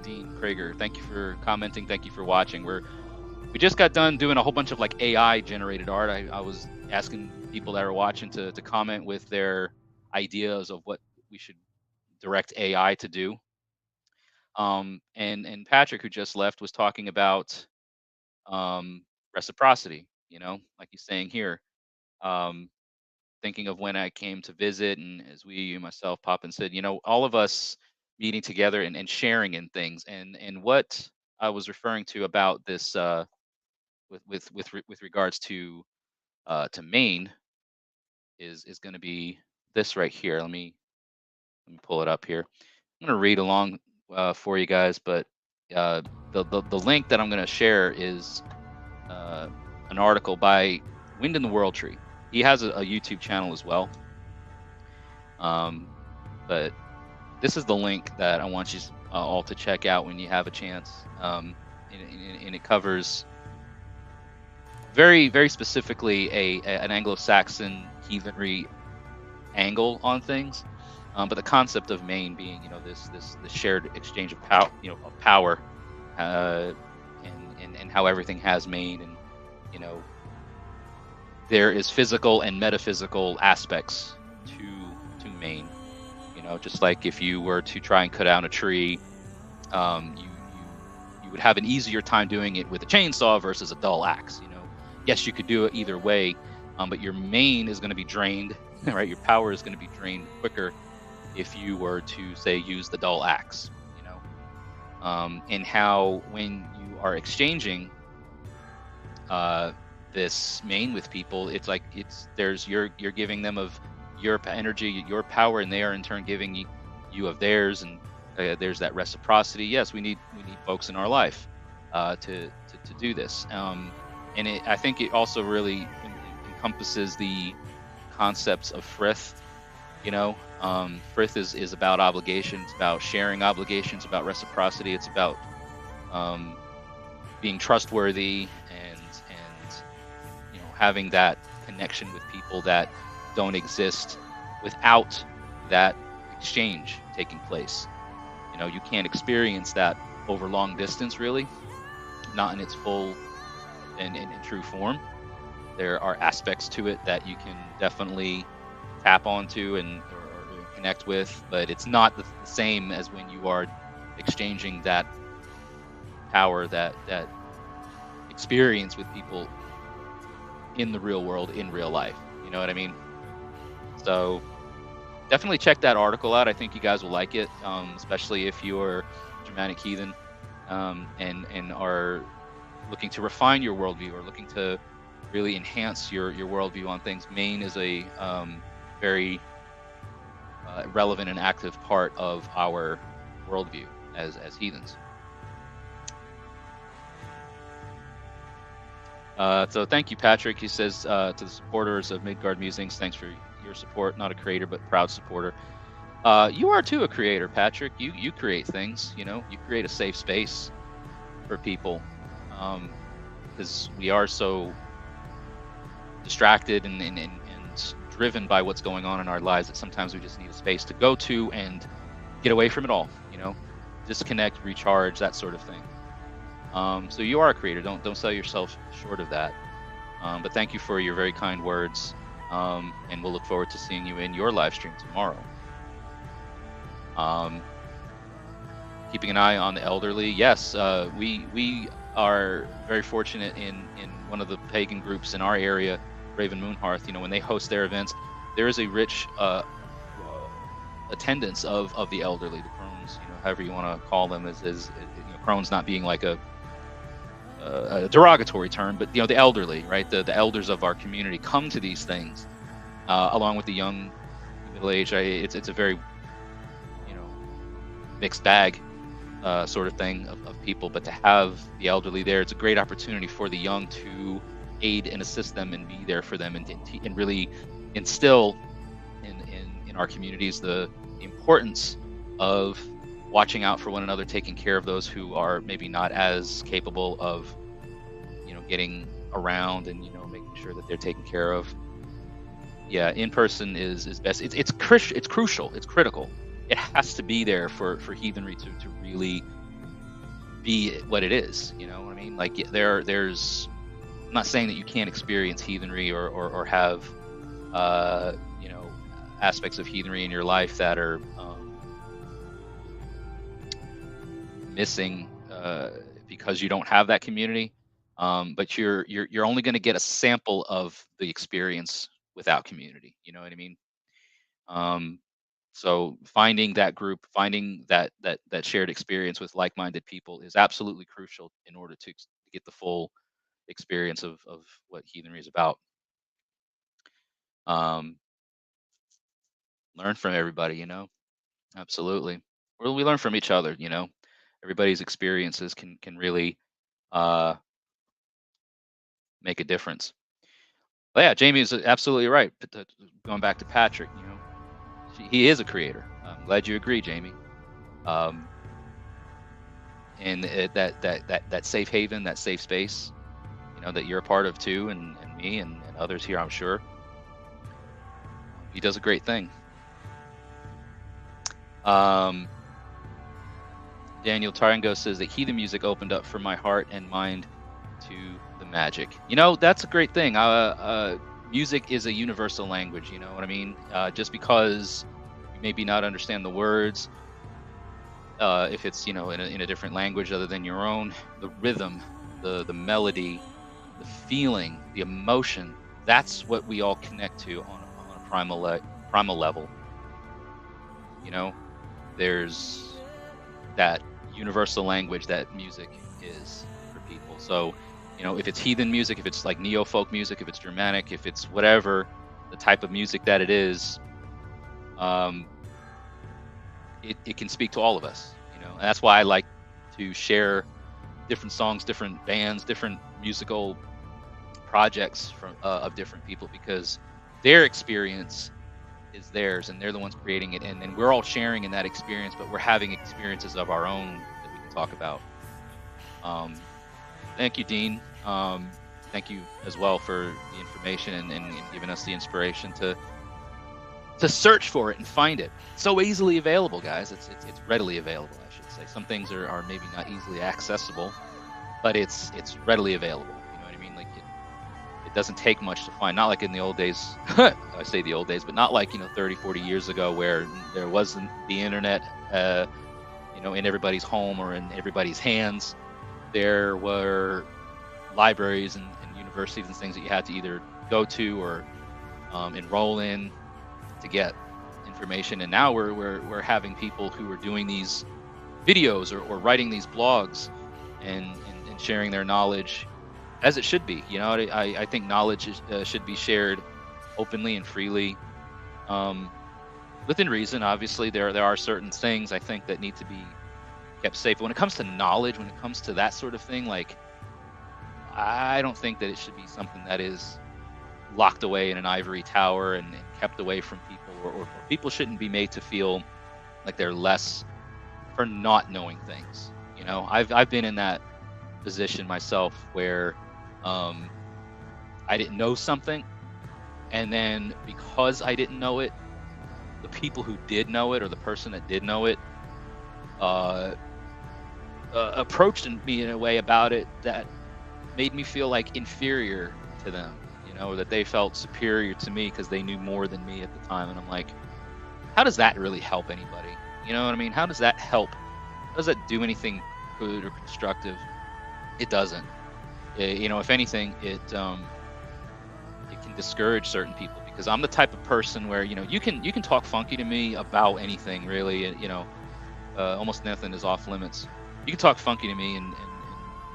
Dean Krager. Thank you for commenting. Thank you for watching. We just got done doing a whole bunch of like AI generated art. I was asking people that are watching to comment with their ideas of what we should direct AI to do. And Patrick, who just left, was talking about reciprocity. Like he's saying here. Um, Thinking of when I came to visit, and as you myself, Pop, and said, all of us meeting together and sharing in things, and what I was referring to about this with regards to Maine is going to be this right here. Let me pull it up here. I'm going to read along for you guys, but the link that I'm going to share is an article by Wind in the World Tree. He has a YouTube channel as well. But this is the link that I want you all to check out when you have a chance. And it covers very, very specifically an Anglo-Saxon heathenry angle on things. But the concept of Maine being, this shared exchange of power, and how everything has Maine, and there is physical and metaphysical aspects to Maine. Just like if you were to try and cut down a tree, you would have an easier time doing it with a chainsaw versus a dull axe. Yes, you could do it either way, but your Maine is going to be drained, right? Your power is going to be drained quicker if you were to, say, use the dull axe. And how when you are exchanging this Maine with people, it's like you're giving them of your energy, your power, and they are in turn giving you of theirs, and there's that reciprocity. Yes, we need folks in our life to do this, and I think it also really encompasses the concepts of frith. Frith is about obligation. It's about sharing obligations, about reciprocity. It's about being trustworthy and having that connection with people that don't exist without that exchange taking place. You can't experience that over long distance, really, not in its full and true form. There are aspects to it that you can definitely tap onto or connect with, but it's not the same as when you are exchanging that power, that experience with people in the real world, in real life. You know what I mean? So definitely check that article out. I think you guys will like it, especially if you're Germanic heathen and are looking to refine your worldview, or looking to really enhance your worldview on things. Maine is a very relevant and active part of our worldview as heathens. So thank you, Patrick. He says to the supporters of Midgard Musings, thanks for your support. Not a creator, but proud supporter. You are too a creator, Patrick. You create things. You create a safe space for people, because we are so distracted and driven by what's going on in our lives that sometimes we just need a space to go to and get away from it all. Disconnect, recharge, that sort of thing. So you are a creator. Don't sell yourself short of that. But thank you for your very kind words, and we'll look forward to seeing you in your live stream tomorrow. Keeping an eye on the elderly. Yes, we are very fortunate in one of the pagan groups in our area, Raven Moonhearth. When they host their events, there is a rich attendance of the elderly, the crones, however you want to call them, as crones not being like a derogatory term, but the elderly, right? The elders of our community come to these things, along with the young, middle-aged. It's a very mixed bag sort of thing of people, but to have the elderly there, it's a great opportunity for the young to aid and assist them and be there for them, and really instill in our communities the importance of watching out for one another, taking care of those who are maybe not as capable of getting around, and making sure that they're taken care of. Yeah, in person is best. It's it's crucial. It's critical. It has to be there for heathenry to really be what it is. You know what I mean? Like there's. I'm not saying that you can't experience heathenry or have you know, aspects of heathenry in your life that are missing because you don't have that community. But you're only going to get a sample of the experience without community. You know what I mean? Um, so finding that group, finding that shared experience with like-minded people is absolutely crucial in order to get the full experience of what heathenry is about. Um, learn from everybody, you know. Absolutely. Well, we learn from each other, you know. Everybody's experiences can really uh, make a difference. But yeah, Jamie is absolutely right. Going back to Patrick, you know, he is a creator. I'm glad you agree, Jamie. Um, and that safe haven, that safe space, you know, that you're a part of too, and me and others here, I'm sure. He does a great thing. Um, Daniel Tarango says that heathen music opened up for my heart and mind to the magic. You know, that's a great thing. Music is a universal language. You know what I mean? Just because you maybe not understand the words, if it's, you know, in a different language other than your own, the rhythm, the melody, the feeling, the emotion, that's what we all connect to on a primal level. You know, there's that universal language that music is for people. So, you know, if it's heathen music, if it's like neo folk music, if it's Germanic, if it's whatever the type of music that it is, um, it can speak to all of us. You know, and that's why I like to share different songs, different bands, different musical projects from of different people, because their experience is theirs and they're the ones creating it, and we're all sharing in that experience, but we're having experiences of our own that we can talk about. um, Thank you, Dean. Thank you as well for the information and giving us the inspiration to search for it and find it. So easily available, guys. It's readily available, I should say. Some things are maybe not easily accessible, but it's readily available. You know what I mean? Like it doesn't take much to find. Not like in the old days. I say the old days, but not like, you know, 30, 40 years ago where there wasn't the internet, you know, in everybody's home or in everybody's hands. There were libraries and universities and things that you had to either go to or enroll in to get information. And now we're having people who are doing these videos or writing these blogs and sharing their knowledge as it should be. You know, I think knowledge should be shared openly and freely, within reason. Obviously, there are certain things I think that need to be kept safe. But when it comes to knowledge, when it comes to that sort of thing, like I don't think that it should be something that is locked away in an ivory tower and kept away from people, or people shouldn't be made to feel like they're less for not knowing things. You know, I've been in that position myself where I didn't know something, and then because I didn't know it, the people who did know it, or the person that did know it, uh, approached me in a way about it that made me feel like inferior to them, you know, or that they felt superior to me because they knew more than me at the time. And I'm like, how does that really help anybody? You know what I mean? How does that help? How does that do anything good or constructive? It doesn't. You know, if anything, it can discourage certain people, because I'm the type of person where, you know, you can talk funky to me about anything really. You know, almost nothing is off limits. You can talk funky to me and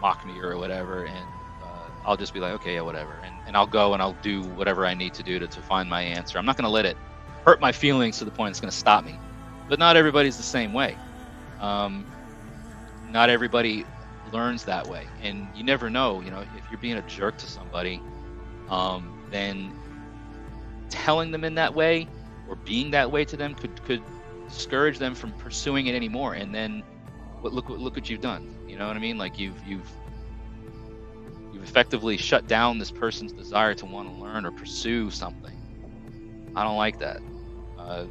mock me or whatever, and I'll just be like, okay, yeah, whatever, and I'll go and I'll do whatever I need to do to find my answer. I'm not going to let it hurt my feelings to the point it's going to stop me. But not everybody's the same way. Not everybody learns that way, and you never know. You know, if you're being a jerk to somebody, then telling them in that way or being that way to them could discourage them from pursuing it anymore. And then look what you've done. You know what I mean? Like you've effectively shut down this person's desire to want to learn or pursue something. I don't like that.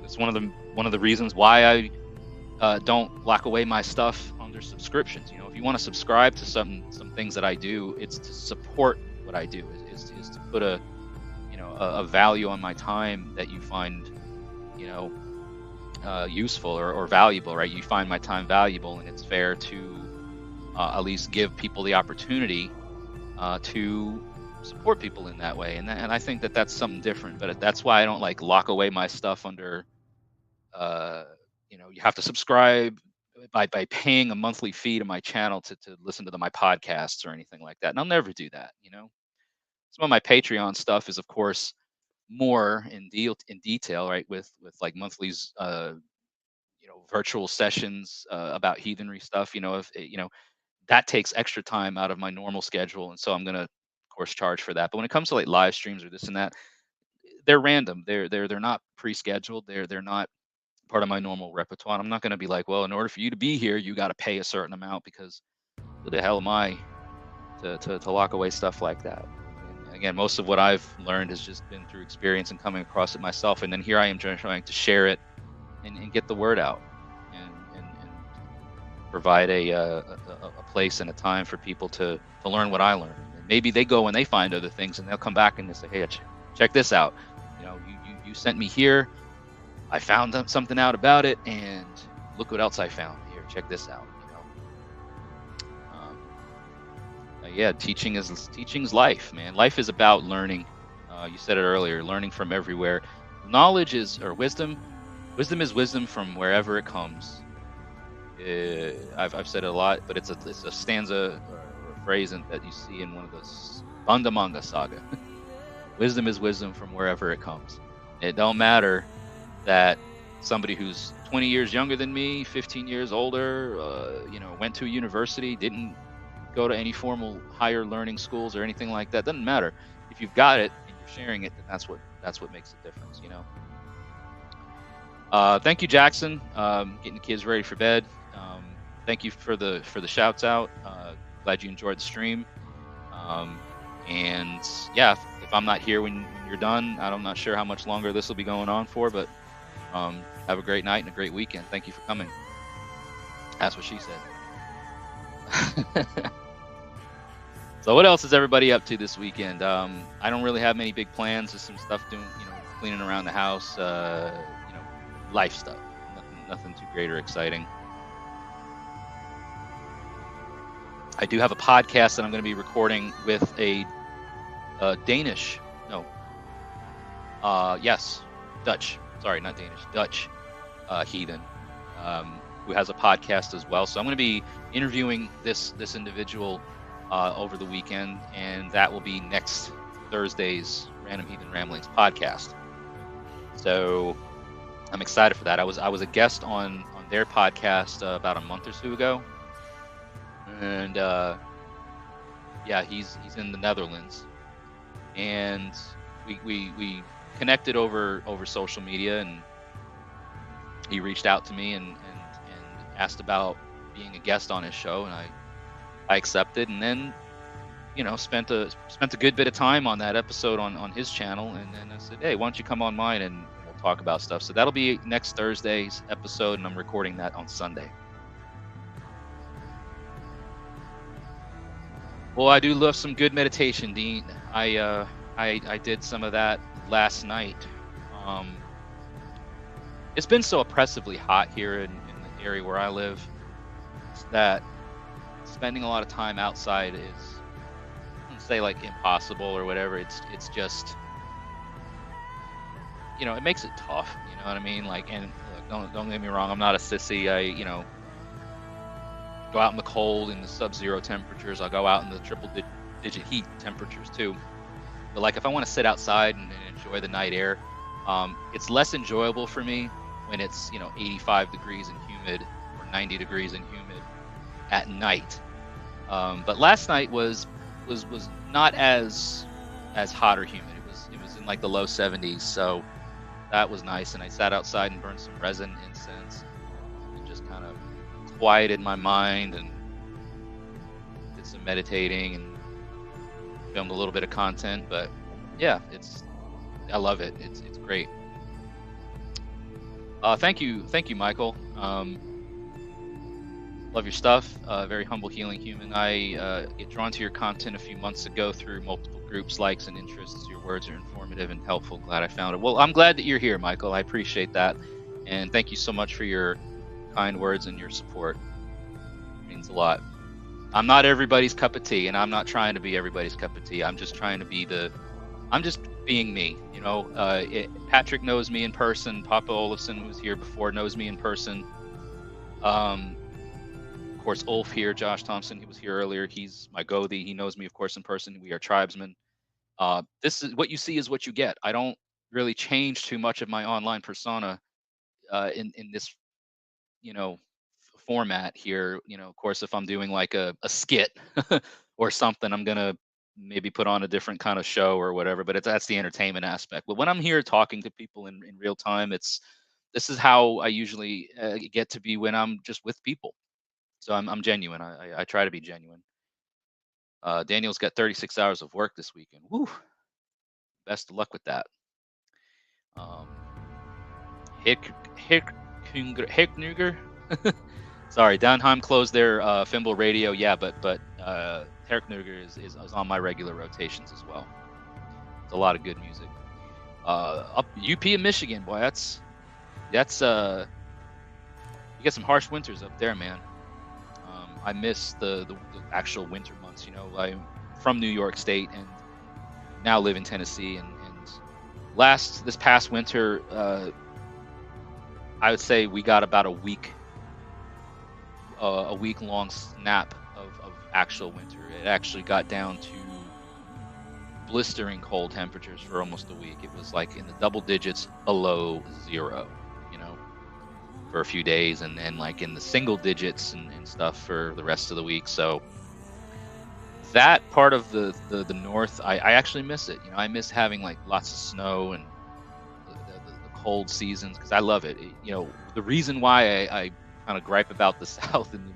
It's one of the reasons why I don't lock away my stuff under subscriptions. You know, if you want to subscribe to some things that I do, it's to support what I do. Is to put a a value on my time that you find you know useful or valuable, right? You find my time valuable, and it's fair to at least give people the opportunity to support people in that way. And I think that that's something different. But that's why I don't like lock away my stuff under uh, you have to subscribe by paying a monthly fee to my channel to listen to my podcasts or anything like that. And I'll never do that. You know, some of my Patreon stuff is, of course, more in detail, right? With like monthlies, virtual sessions about heathenry stuff. You know, if that takes extra time out of my normal schedule, and so I'm gonna, of course, charge for that. But when it comes to like live streams or this and that, they're random. They're not pre-scheduled. They're not part of my normal repertoire. I'm not going to be like, well, in order for you to be here, you got to pay a certain amount, because who the hell am I to lock away stuff like that? And again, most of what I've learned has just been through experience and coming across it myself. And then here I am trying to share it and get the word out and provide a place and a time for people to learn what I learned. And maybe they go and they find other things and they'll come back and they say, hey, check this out. You sent me here. I found something out about it, and look what else I found here. Check this out. Yeah, teaching's life, man. Life is about learning. You said it earlier, learning from everywhere. Knowledge is, or wisdom. Wisdom is wisdom from wherever it comes. I've said it a lot, but it's a stanza or a phrase that you see in one of those Bandamanga saga. Wisdom is wisdom from wherever it comes. It don't matter that somebody who's 20 years younger than me, 15 years older, went to a university, didn't go to any formal higher learning schools or anything like that. Doesn't matter. If you've got it and you're sharing it, then that's what makes a difference, Thank you, Jackson. Getting the kids ready for bed. Thank you for the shouts out. Glad you enjoyed the stream. And yeah, if I'm not here when you're done, I'm not sure how much longer this will be going on for, but have a great night and a great weekend. Thank you for coming. That's what she said. So what else is everybody up to this weekend? I don't really have many big plans. Just some stuff doing, cleaning around the house, life stuff. Nothing too great or exciting. I do have a podcast that I'm going to be recording with a Dutch. Sorry, not Danish. Dutch heathen who has a podcast as well. So I'm going to be interviewing this individual over the weekend, and that will be next Thursday's Random Heathen Ramblings podcast. So I'm excited for that. I was a guest on their podcast about a month or so ago, and he's in the Netherlands, and we connected over social media, and he reached out to me and asked about being a guest on his show, and I accepted, and then spent a good bit of time on that episode on his channel, and then I said, hey, why don't you come on mine and we'll talk about stuff. So that'll be next Thursday's episode, and I'm recording that on Sunday. Well, I do love some good meditation, Dean. I did some of that last night. It's been so oppressively hot here in the area where I live that spending a lot of time outside is, I wouldn't say like impossible or whatever. It's just, it makes it tough. You know what I mean? Like, and look, don't get me wrong. I'm not a sissy. I go out in the cold in the sub-zero temperatures. I'll go out in the triple-digit heat temperatures too. But like, if I want to sit outside and enjoy the night air, it's less enjoyable for me when it's 85 degrees and humid, or 90 degrees and humid at night. But last night was not as hot or humid. It was in like the low 70s, so that was nice. And I sat outside and burned some resin incense and just kind of quieted my mind and did some meditating and filmed a little bit of content. But yeah, I love it. It's great. Thank you, Michael. Love your stuff. Very humble, healing human. I get drawn to your content a few months ago through multiple groups, likes, and interests. Your words are informative and helpful. Glad I found it. Well, I'm glad that you're here, Michael. I appreciate that, and thank you so much for your kind words and your support. It means a lot. I'm not everybody's cup of tea, and I'm not trying to be everybody's cup of tea. I'm just trying to be I'm just being me. Patrick knows me in person. Papa Olafson, who was here before, knows me in person. Of course, Ulf here, Josh Thompson, he was here earlier. He's my Gothi. He knows me, of course, in person. We are tribesmen. This is what you see is what you get. I don't really change too much of my online persona in this, you know, format here. Of course, if I'm doing like a skit or something, I'm gonna maybe put on a different kind of show or whatever. But that's the entertainment aspect. But when I'm here talking to people in real time, this is how I usually get to be when I'm just with people. So I'm genuine. I try to be genuine. Daniel's got 36 hours of work this weekend. Woo! Best of luck with that. Hicknuger. Sorry, Downheim closed their Fimble radio. Yeah, but Hicknuger is on my regular rotations as well. It's a lot of good music. Up UP in Michigan, boy, that's you get some harsh winters up there, man. I miss the actual winter months. I'm from New York State and now live in Tennessee. And this past winter, I would say we got about a week long snap of actual winter. It actually got down to blistering cold temperatures for almost a week. It was like in the double digits below zero, for a few days, and then like in the single digits and stuff for the rest of the week. So that part of the north, I actually miss it. I miss having like lots of snow and the cold seasons, because I love it. The reason why I kind of gripe about the South and the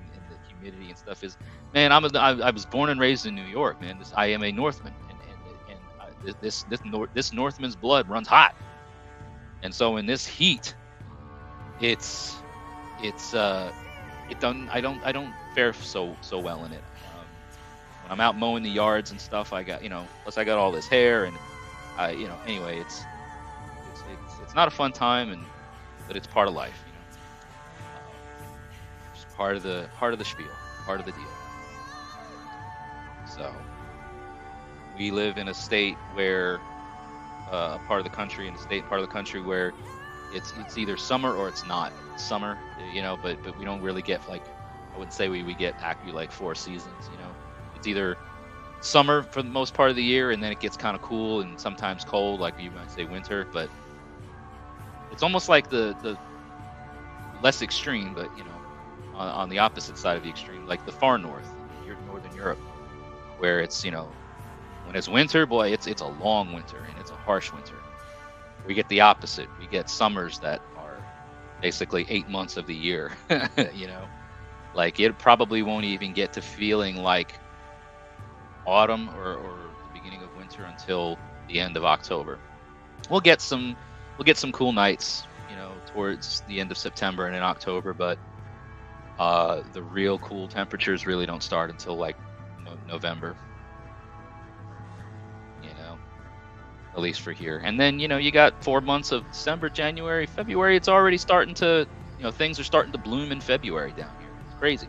humidity and stuff is, man, I was born and raised in New York, man. I am a Northman, and this Northman's blood runs hot, and so in this heat, I don't fare so well in it. When I'm out mowing the yards and stuff, I got plus I got all this hair, and anyway, it's not a fun time, but it's part of life, just part of the spiel, part of the deal. So we live in a state where a part of the country where it's either summer or it's not summer, but we don't really get, like, I wouldn't say we get actually like 4 seasons. It's either summer for the most part of the year, and then it gets kind of cool and sometimes cold, like you might say winter, but it's almost like the less extreme, but on the opposite side of the extreme, like the far north, Northern Europe, where it's when it's winter, boy, it's a long winter and it's a harsh winter. We get the opposite. We get summers that are basically 8 months of the year. Like it probably won't even get to feeling like autumn or the beginning of winter until the end of October. We'll get some cool nights, towards the end of September and in October, but the real cool temperatures really don't start until like November. At least for here. And then, you got 4 months of December, January, February. It's already starting to, things are starting to bloom in February down here. It's crazy.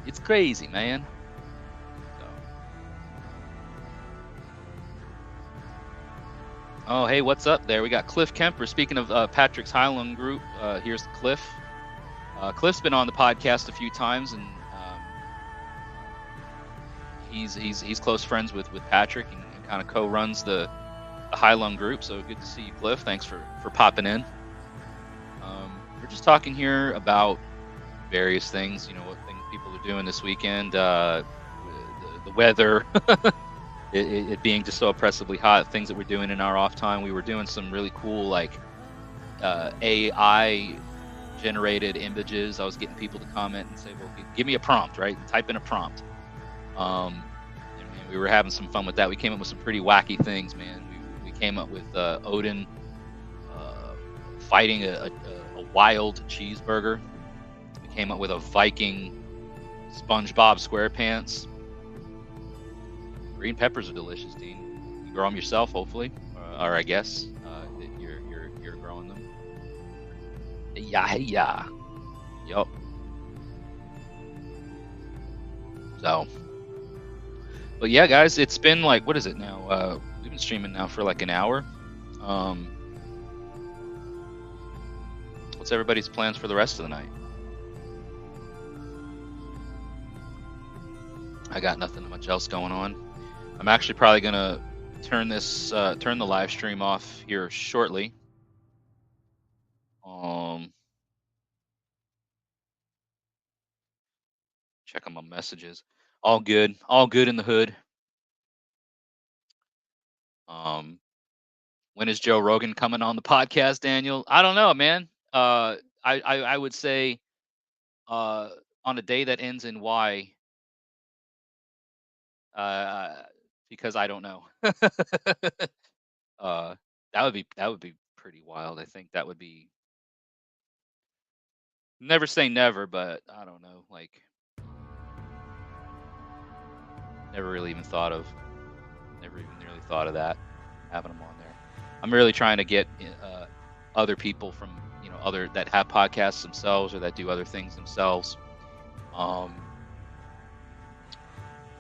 It's crazy, man. So. Oh, hey, what's up there? We got Cliff Kemper. Speaking of Patrick's Highland group, here's Cliff. Cliff's been on the podcast a few times, and he's close friends with Patrick, and kind of co-runs the Highland group. So good to see you, Cliff. Thanks for popping in. We're just talking here about various things, what things people are doing this weekend, the weather, it being just so oppressively hot, things that we're doing in our off time. We were doing some really cool, like, AI generated images. I was getting people to comment and say, well, give me a prompt, right? Type in a prompt. We were having some fun with that. We came up with some pretty wacky things, man. We came up with Odin fighting a wild cheeseburger. We came up with a Viking SpongeBob SquarePants. Green peppers are delicious, Dean. You grow them yourself, hopefully, or I guess that you're growing them. Yeah. Yup. So, but yeah, guys, it's been like, what is it now? We've been streaming now for like an hour. What's everybody's plans for the rest of the night? I got nothing much else going on. I'm actually probably gonna turn the live stream off here shortly. Checking my messages. All good in the hood. When is Joe Rogan coming on the podcast, Daniel? I don't know, man. I would say on a day that ends in Y, because I don't know. That would be pretty wild. I think that would be, never say never, but I don't know, like, never really even thought of that, having them on there. I'm really trying to get other people from, other that have podcasts themselves or that do other things themselves,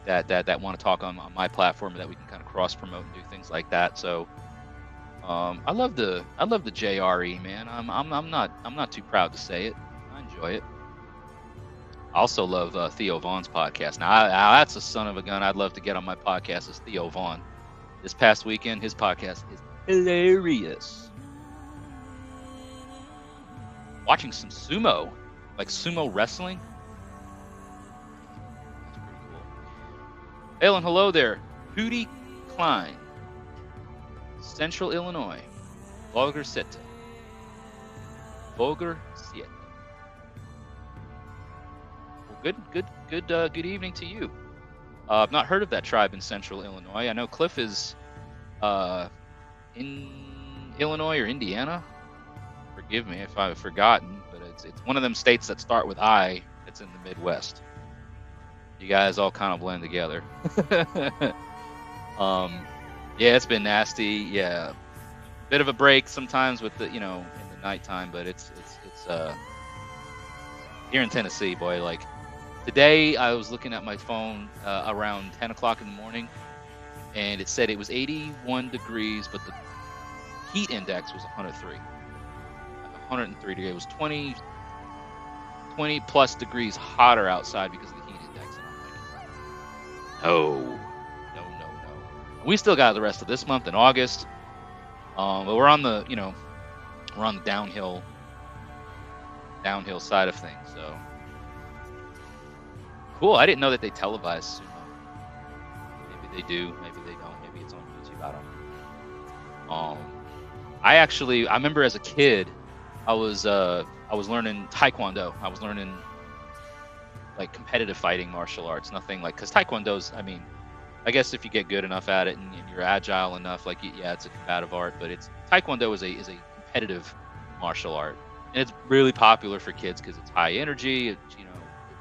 that want to talk on my platform, that we can kind of cross promote and do things like that. So I love the JRE, man. I'm not too proud to say it. I enjoy it. I also love Theo Vaughn's podcast. Now that's a son of a gun I'd love to get on my podcast, is Theo Vaughn. This past weekend, his podcast is hilarious. Watching some sumo, like sumo wrestling. That's pretty cool. Alan, hello there. Hootie Klein, Central Illinois. Volger Siete. Well, good evening to you. I've not heard of that tribe in Central Illinois. I know Cliff is in Illinois or Indiana. Forgive me if I've forgotten, but it's one of them states that start with I. It's in the Midwest. You guys all kind of blend together. Yeah, it's been nasty. Yeah, bit of a break sometimes with the in the nighttime, but it's here in Tennessee, boy. Like today, I was looking at my phone around 10 o'clock in the morning, and it said it was 81 degrees, but the heat index was 103. 103 degrees. It was 20 plus degrees hotter outside because of the heat index. And I'm like, no. We still got the rest of this month in August, but we're on the downhill side of things. So cool. I didn't know that they televised sumo. Maybe they do. Maybe they don't. Maybe it's on YouTube. I don't know. I remember as a kid, I was learning Taekwondo. I was learning like competitive fighting martial arts. Nothing like, because Taekwondo's, I guess if you get good enough at it and you're agile enough, like, yeah, it's a combative art, but Taekwondo is a competitive martial art, and it's really popular for kids because it's high energy. It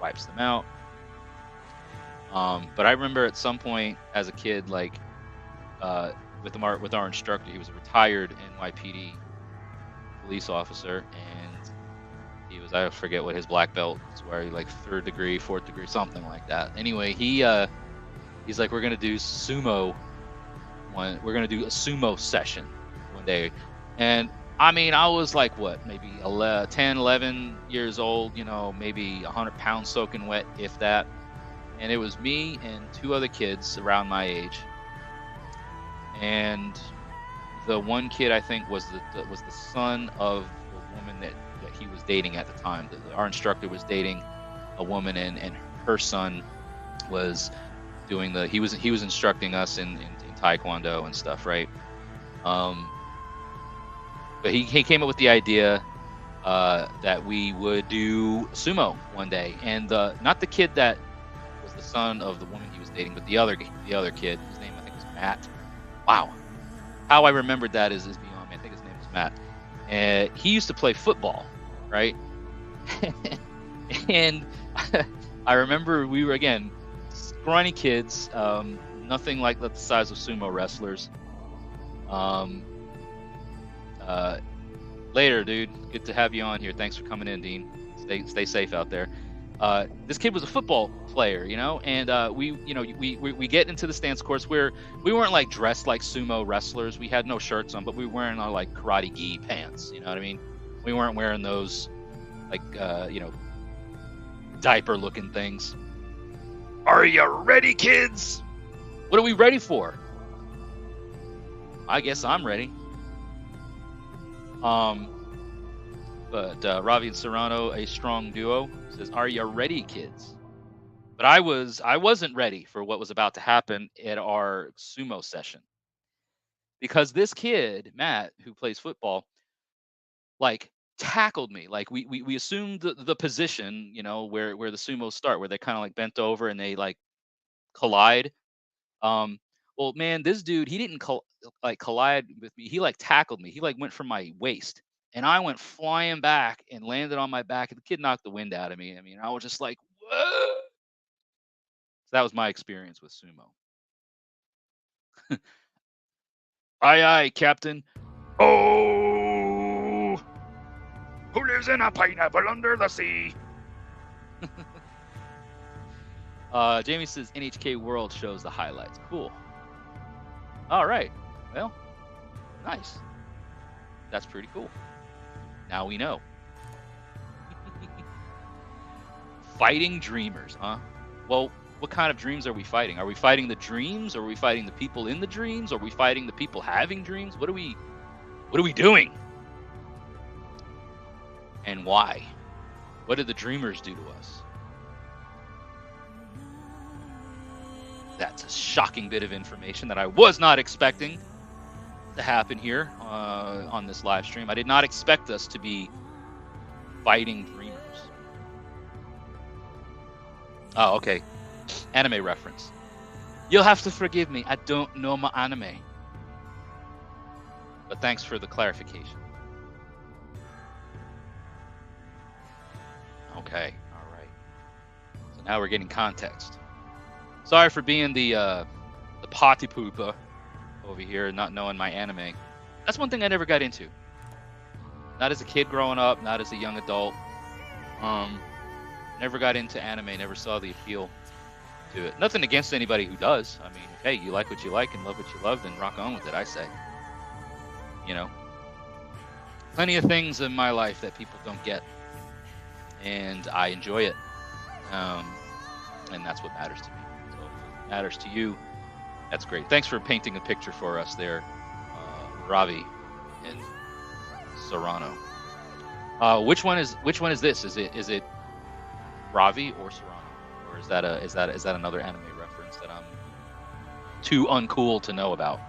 wipes them out. But I remember at some point as a kid, like, with our instructor, he was a retired NYPD police officer, and he was, I forget what his black belt was, where he, like, 3rd degree, 4th degree, something like that. Anyway, he's like, we're gonna do sumo. We're gonna do a sumo session one day, and I was like, what, maybe 10, 11 years old, maybe 100 pounds soaking wet, if that. And it was me and 2 other kids around my age, and the one kid, I think, was the son of the woman that he was dating at the time. Our instructor was dating a woman, and her son was doing he was instructing us in Taekwondo and stuff, right? But he came up with the idea that we would do sumo one day, and not the kid that was the son of the woman he was dating, but the other kid, his name I think was Matt. Wow, how I remembered that is beyond me. I think his name was Matt. And he used to play football, right? And I remember we were, again, scrawny kids, nothing like the size of sumo wrestlers. Later, dude. Good to have you on here. Thanks for coming in, Dean. Stay safe out there. This kid was a football player, and we get into the stance course where we weren't like dressed like sumo wrestlers. We had no shirts on, but we were wearing our like karate gi pants. You know what I mean? We weren't wearing those like diaper looking things. Are you ready, kids? What are we ready for? I guess I'm ready. But Ravi and Serrano, a strong duo, says, "Are you ready, kids?" But I wasn't ready for what was about to happen at our sumo session, because this kid, Matt, who plays football, like tackled me. Like we assumed the position, where the sumos start, where they kind of like bent over and they like collide. Um, well, man, this dude, he didn't collide with me. He like tackled me. He like went from my waist, and I went flying back and landed on my back. And the kid knocked the wind out of me. I mean, I was just like, whoa. So that was my experience with sumo. Aye, aye, Captain. Oh, who lives in a pineapple under the sea? Jamie says NHK World shows the highlights. Cool. All right. Well, nice. That's pretty cool. Now we know. Fighting dreamers, huh? Well, what kind of dreams are we fighting? Are we fighting the dreams? Or are we fighting the people in the dreams? Or are we fighting the people having dreams? What are we doing? And why? What did the dreamers do to us? That's a shocking bit of information that I was not expecting to happen here on this live stream. I did not expect us to be fighting dreamers. Oh, okay. Anime reference. You'll have to forgive me. I don't know my anime. But thanks for the clarification. Okay. All right. So now we're getting context. Sorry for being the potty pooper over here and not knowing my anime. That's one thing I never got into. Not as a kid growing up, not as a young adult. Never got into anime, never saw the appeal to it. Nothing against anybody who does. I mean, hey, you like what you like and love what you love, then rock on with it, I say. Plenty of things in my life that people don't get, and I enjoy it. And that's what matters to me. So if it matters to you, that's great. Thanks for painting a picture for us there, Ravi and Serrano. Which one is this? Is it Ravi or Serrano, or is that another anime reference that I'm too uncool to know about?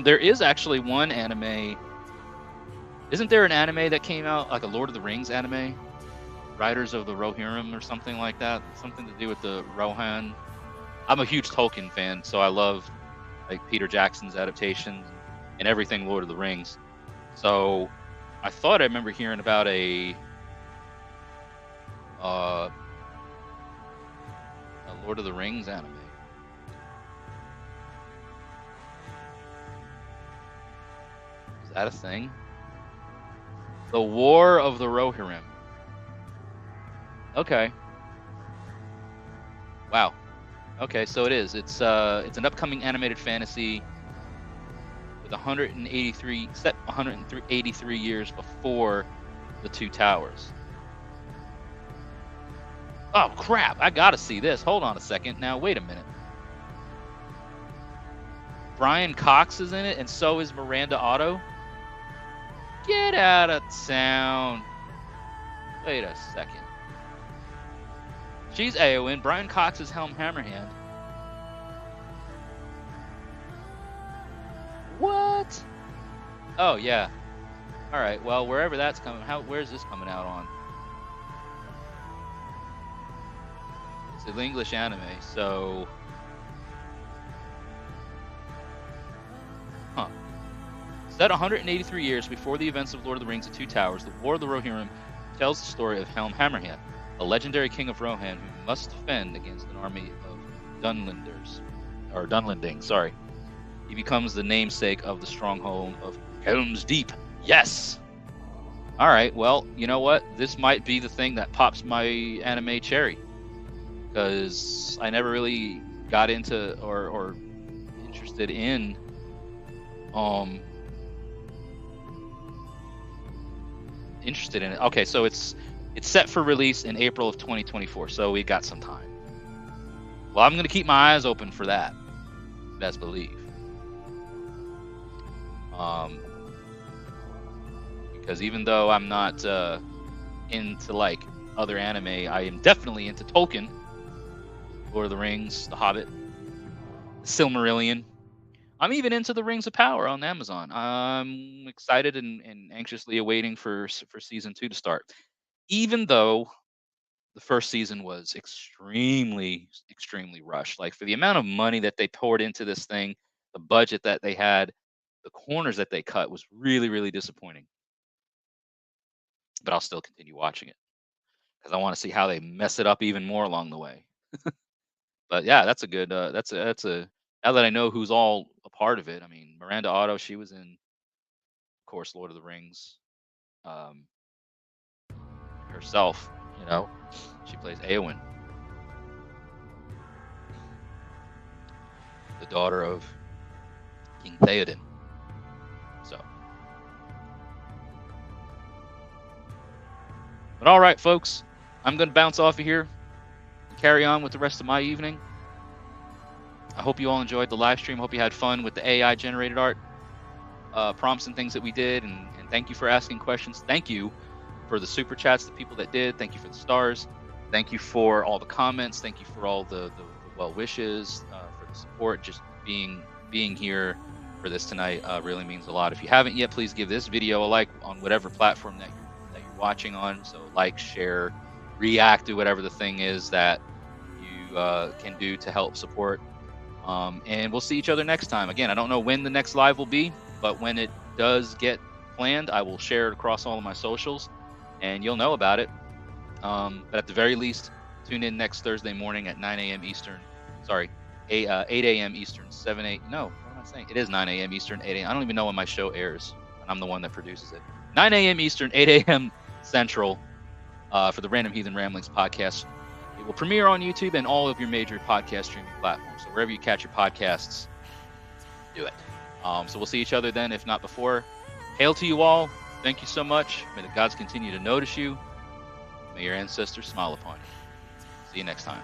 There is actually one anime. Isn't there an anime that came out, like a Lord of the Rings anime? Riders of the Rohirrim or something like that? Something to do with the Rohan. I'm a huge Tolkien fan, so I love like Peter Jackson's adaptations and everything Lord of the Rings. So I thought I remember hearing about a Lord of the Rings anime. Is that a thing? The War of the Rohirrim. Okay. Wow. Okay, so it is. It's an upcoming animated fantasy with 183 years before the Two Towers. Oh crap! I gotta see this. Hold on a second. Now wait a minute. Brian Cox is in it, and so is Miranda Otto. Get out of town. Wait a second. She's Eowyn. Brian Cox is Helm Hammerhand. What? Oh, yeah. All right. Well, wherever that's coming, where's this coming out on? It's an English anime, so Set 183 years before the events of Lord of the Rings: The Two Towers, the War of the Rohirrim tells the story of Helm Hammerhand, a legendary king of Rohan who must defend against an army of Dunlendings. Sorry. He becomes the namesake of the stronghold of Helm's Deep. Yes! All right, well, you know what? This might be the thing that pops my anime cherry. Because I never really got into or interested in interested in it. Okay, so it's set for release in April of 2024, so we got some time. Well, I'm gonna keep my eyes open for that. Best believe. Because even though I'm not into like other anime, I am definitely into Tolkien, Lord of the Rings, The Hobbit, The Silmarillion. I'm even into the Rings of Power on Amazon. I'm excited and anxiously awaiting for season 2 to start. Even though the first season was extremely rushed. Like, for the amount of money that they poured into this thing, the budget that they had, the corners that they cut was really disappointing. But I'll still continue watching it because I want to see how they mess it up even more along the way. But yeah, that's a good. That's a. Now that I know who's all a part of it, I mean, Miranda Otto, she was in, of course, Lord of the Rings, herself. You know, she plays Eowyn, the daughter of King Theoden. So, but all right, folks, I'm gonna bounce off of here and carry on with the rest of my evening. I hope you all enjoyed the live stream. Hope you had fun with the AI generated art prompts and things that we did. And thank you for asking questions. Thank you for the super chats, the people that did. Thank you for the stars. Thank you for all the comments. Thank you for all the well wishes, for the support. Just being here for this tonight really means a lot. If you haven't yet, please give this video a like on whatever platform that you're watching on. So like, share, react to whatever the thing is that you can do to help support. And we'll see each other next time. Again, I don't know when the next live will be, but when it does get planned, I will share it across all of my socials, and you'll know about it. But at the very least, tune in next Thursday morning at 9 a.m. Eastern. Sorry, 8 a.m. Eastern, 7 No, what am I saying? It is 9 a.m. Eastern, 8 a.m. I don't even know when my show airs, and I'm the one that produces it. 9 a.m. Eastern, 8 a.m. Central for the Random Heathen Ramblings podcast. It will premiere on YouTube and all of your major podcast streaming platforms. So wherever you catch your podcasts, do it. So we'll see each other then, if not before. Hail to you all. Thank you so much. May the gods continue to notice you. May your ancestors smile upon you. See you next time.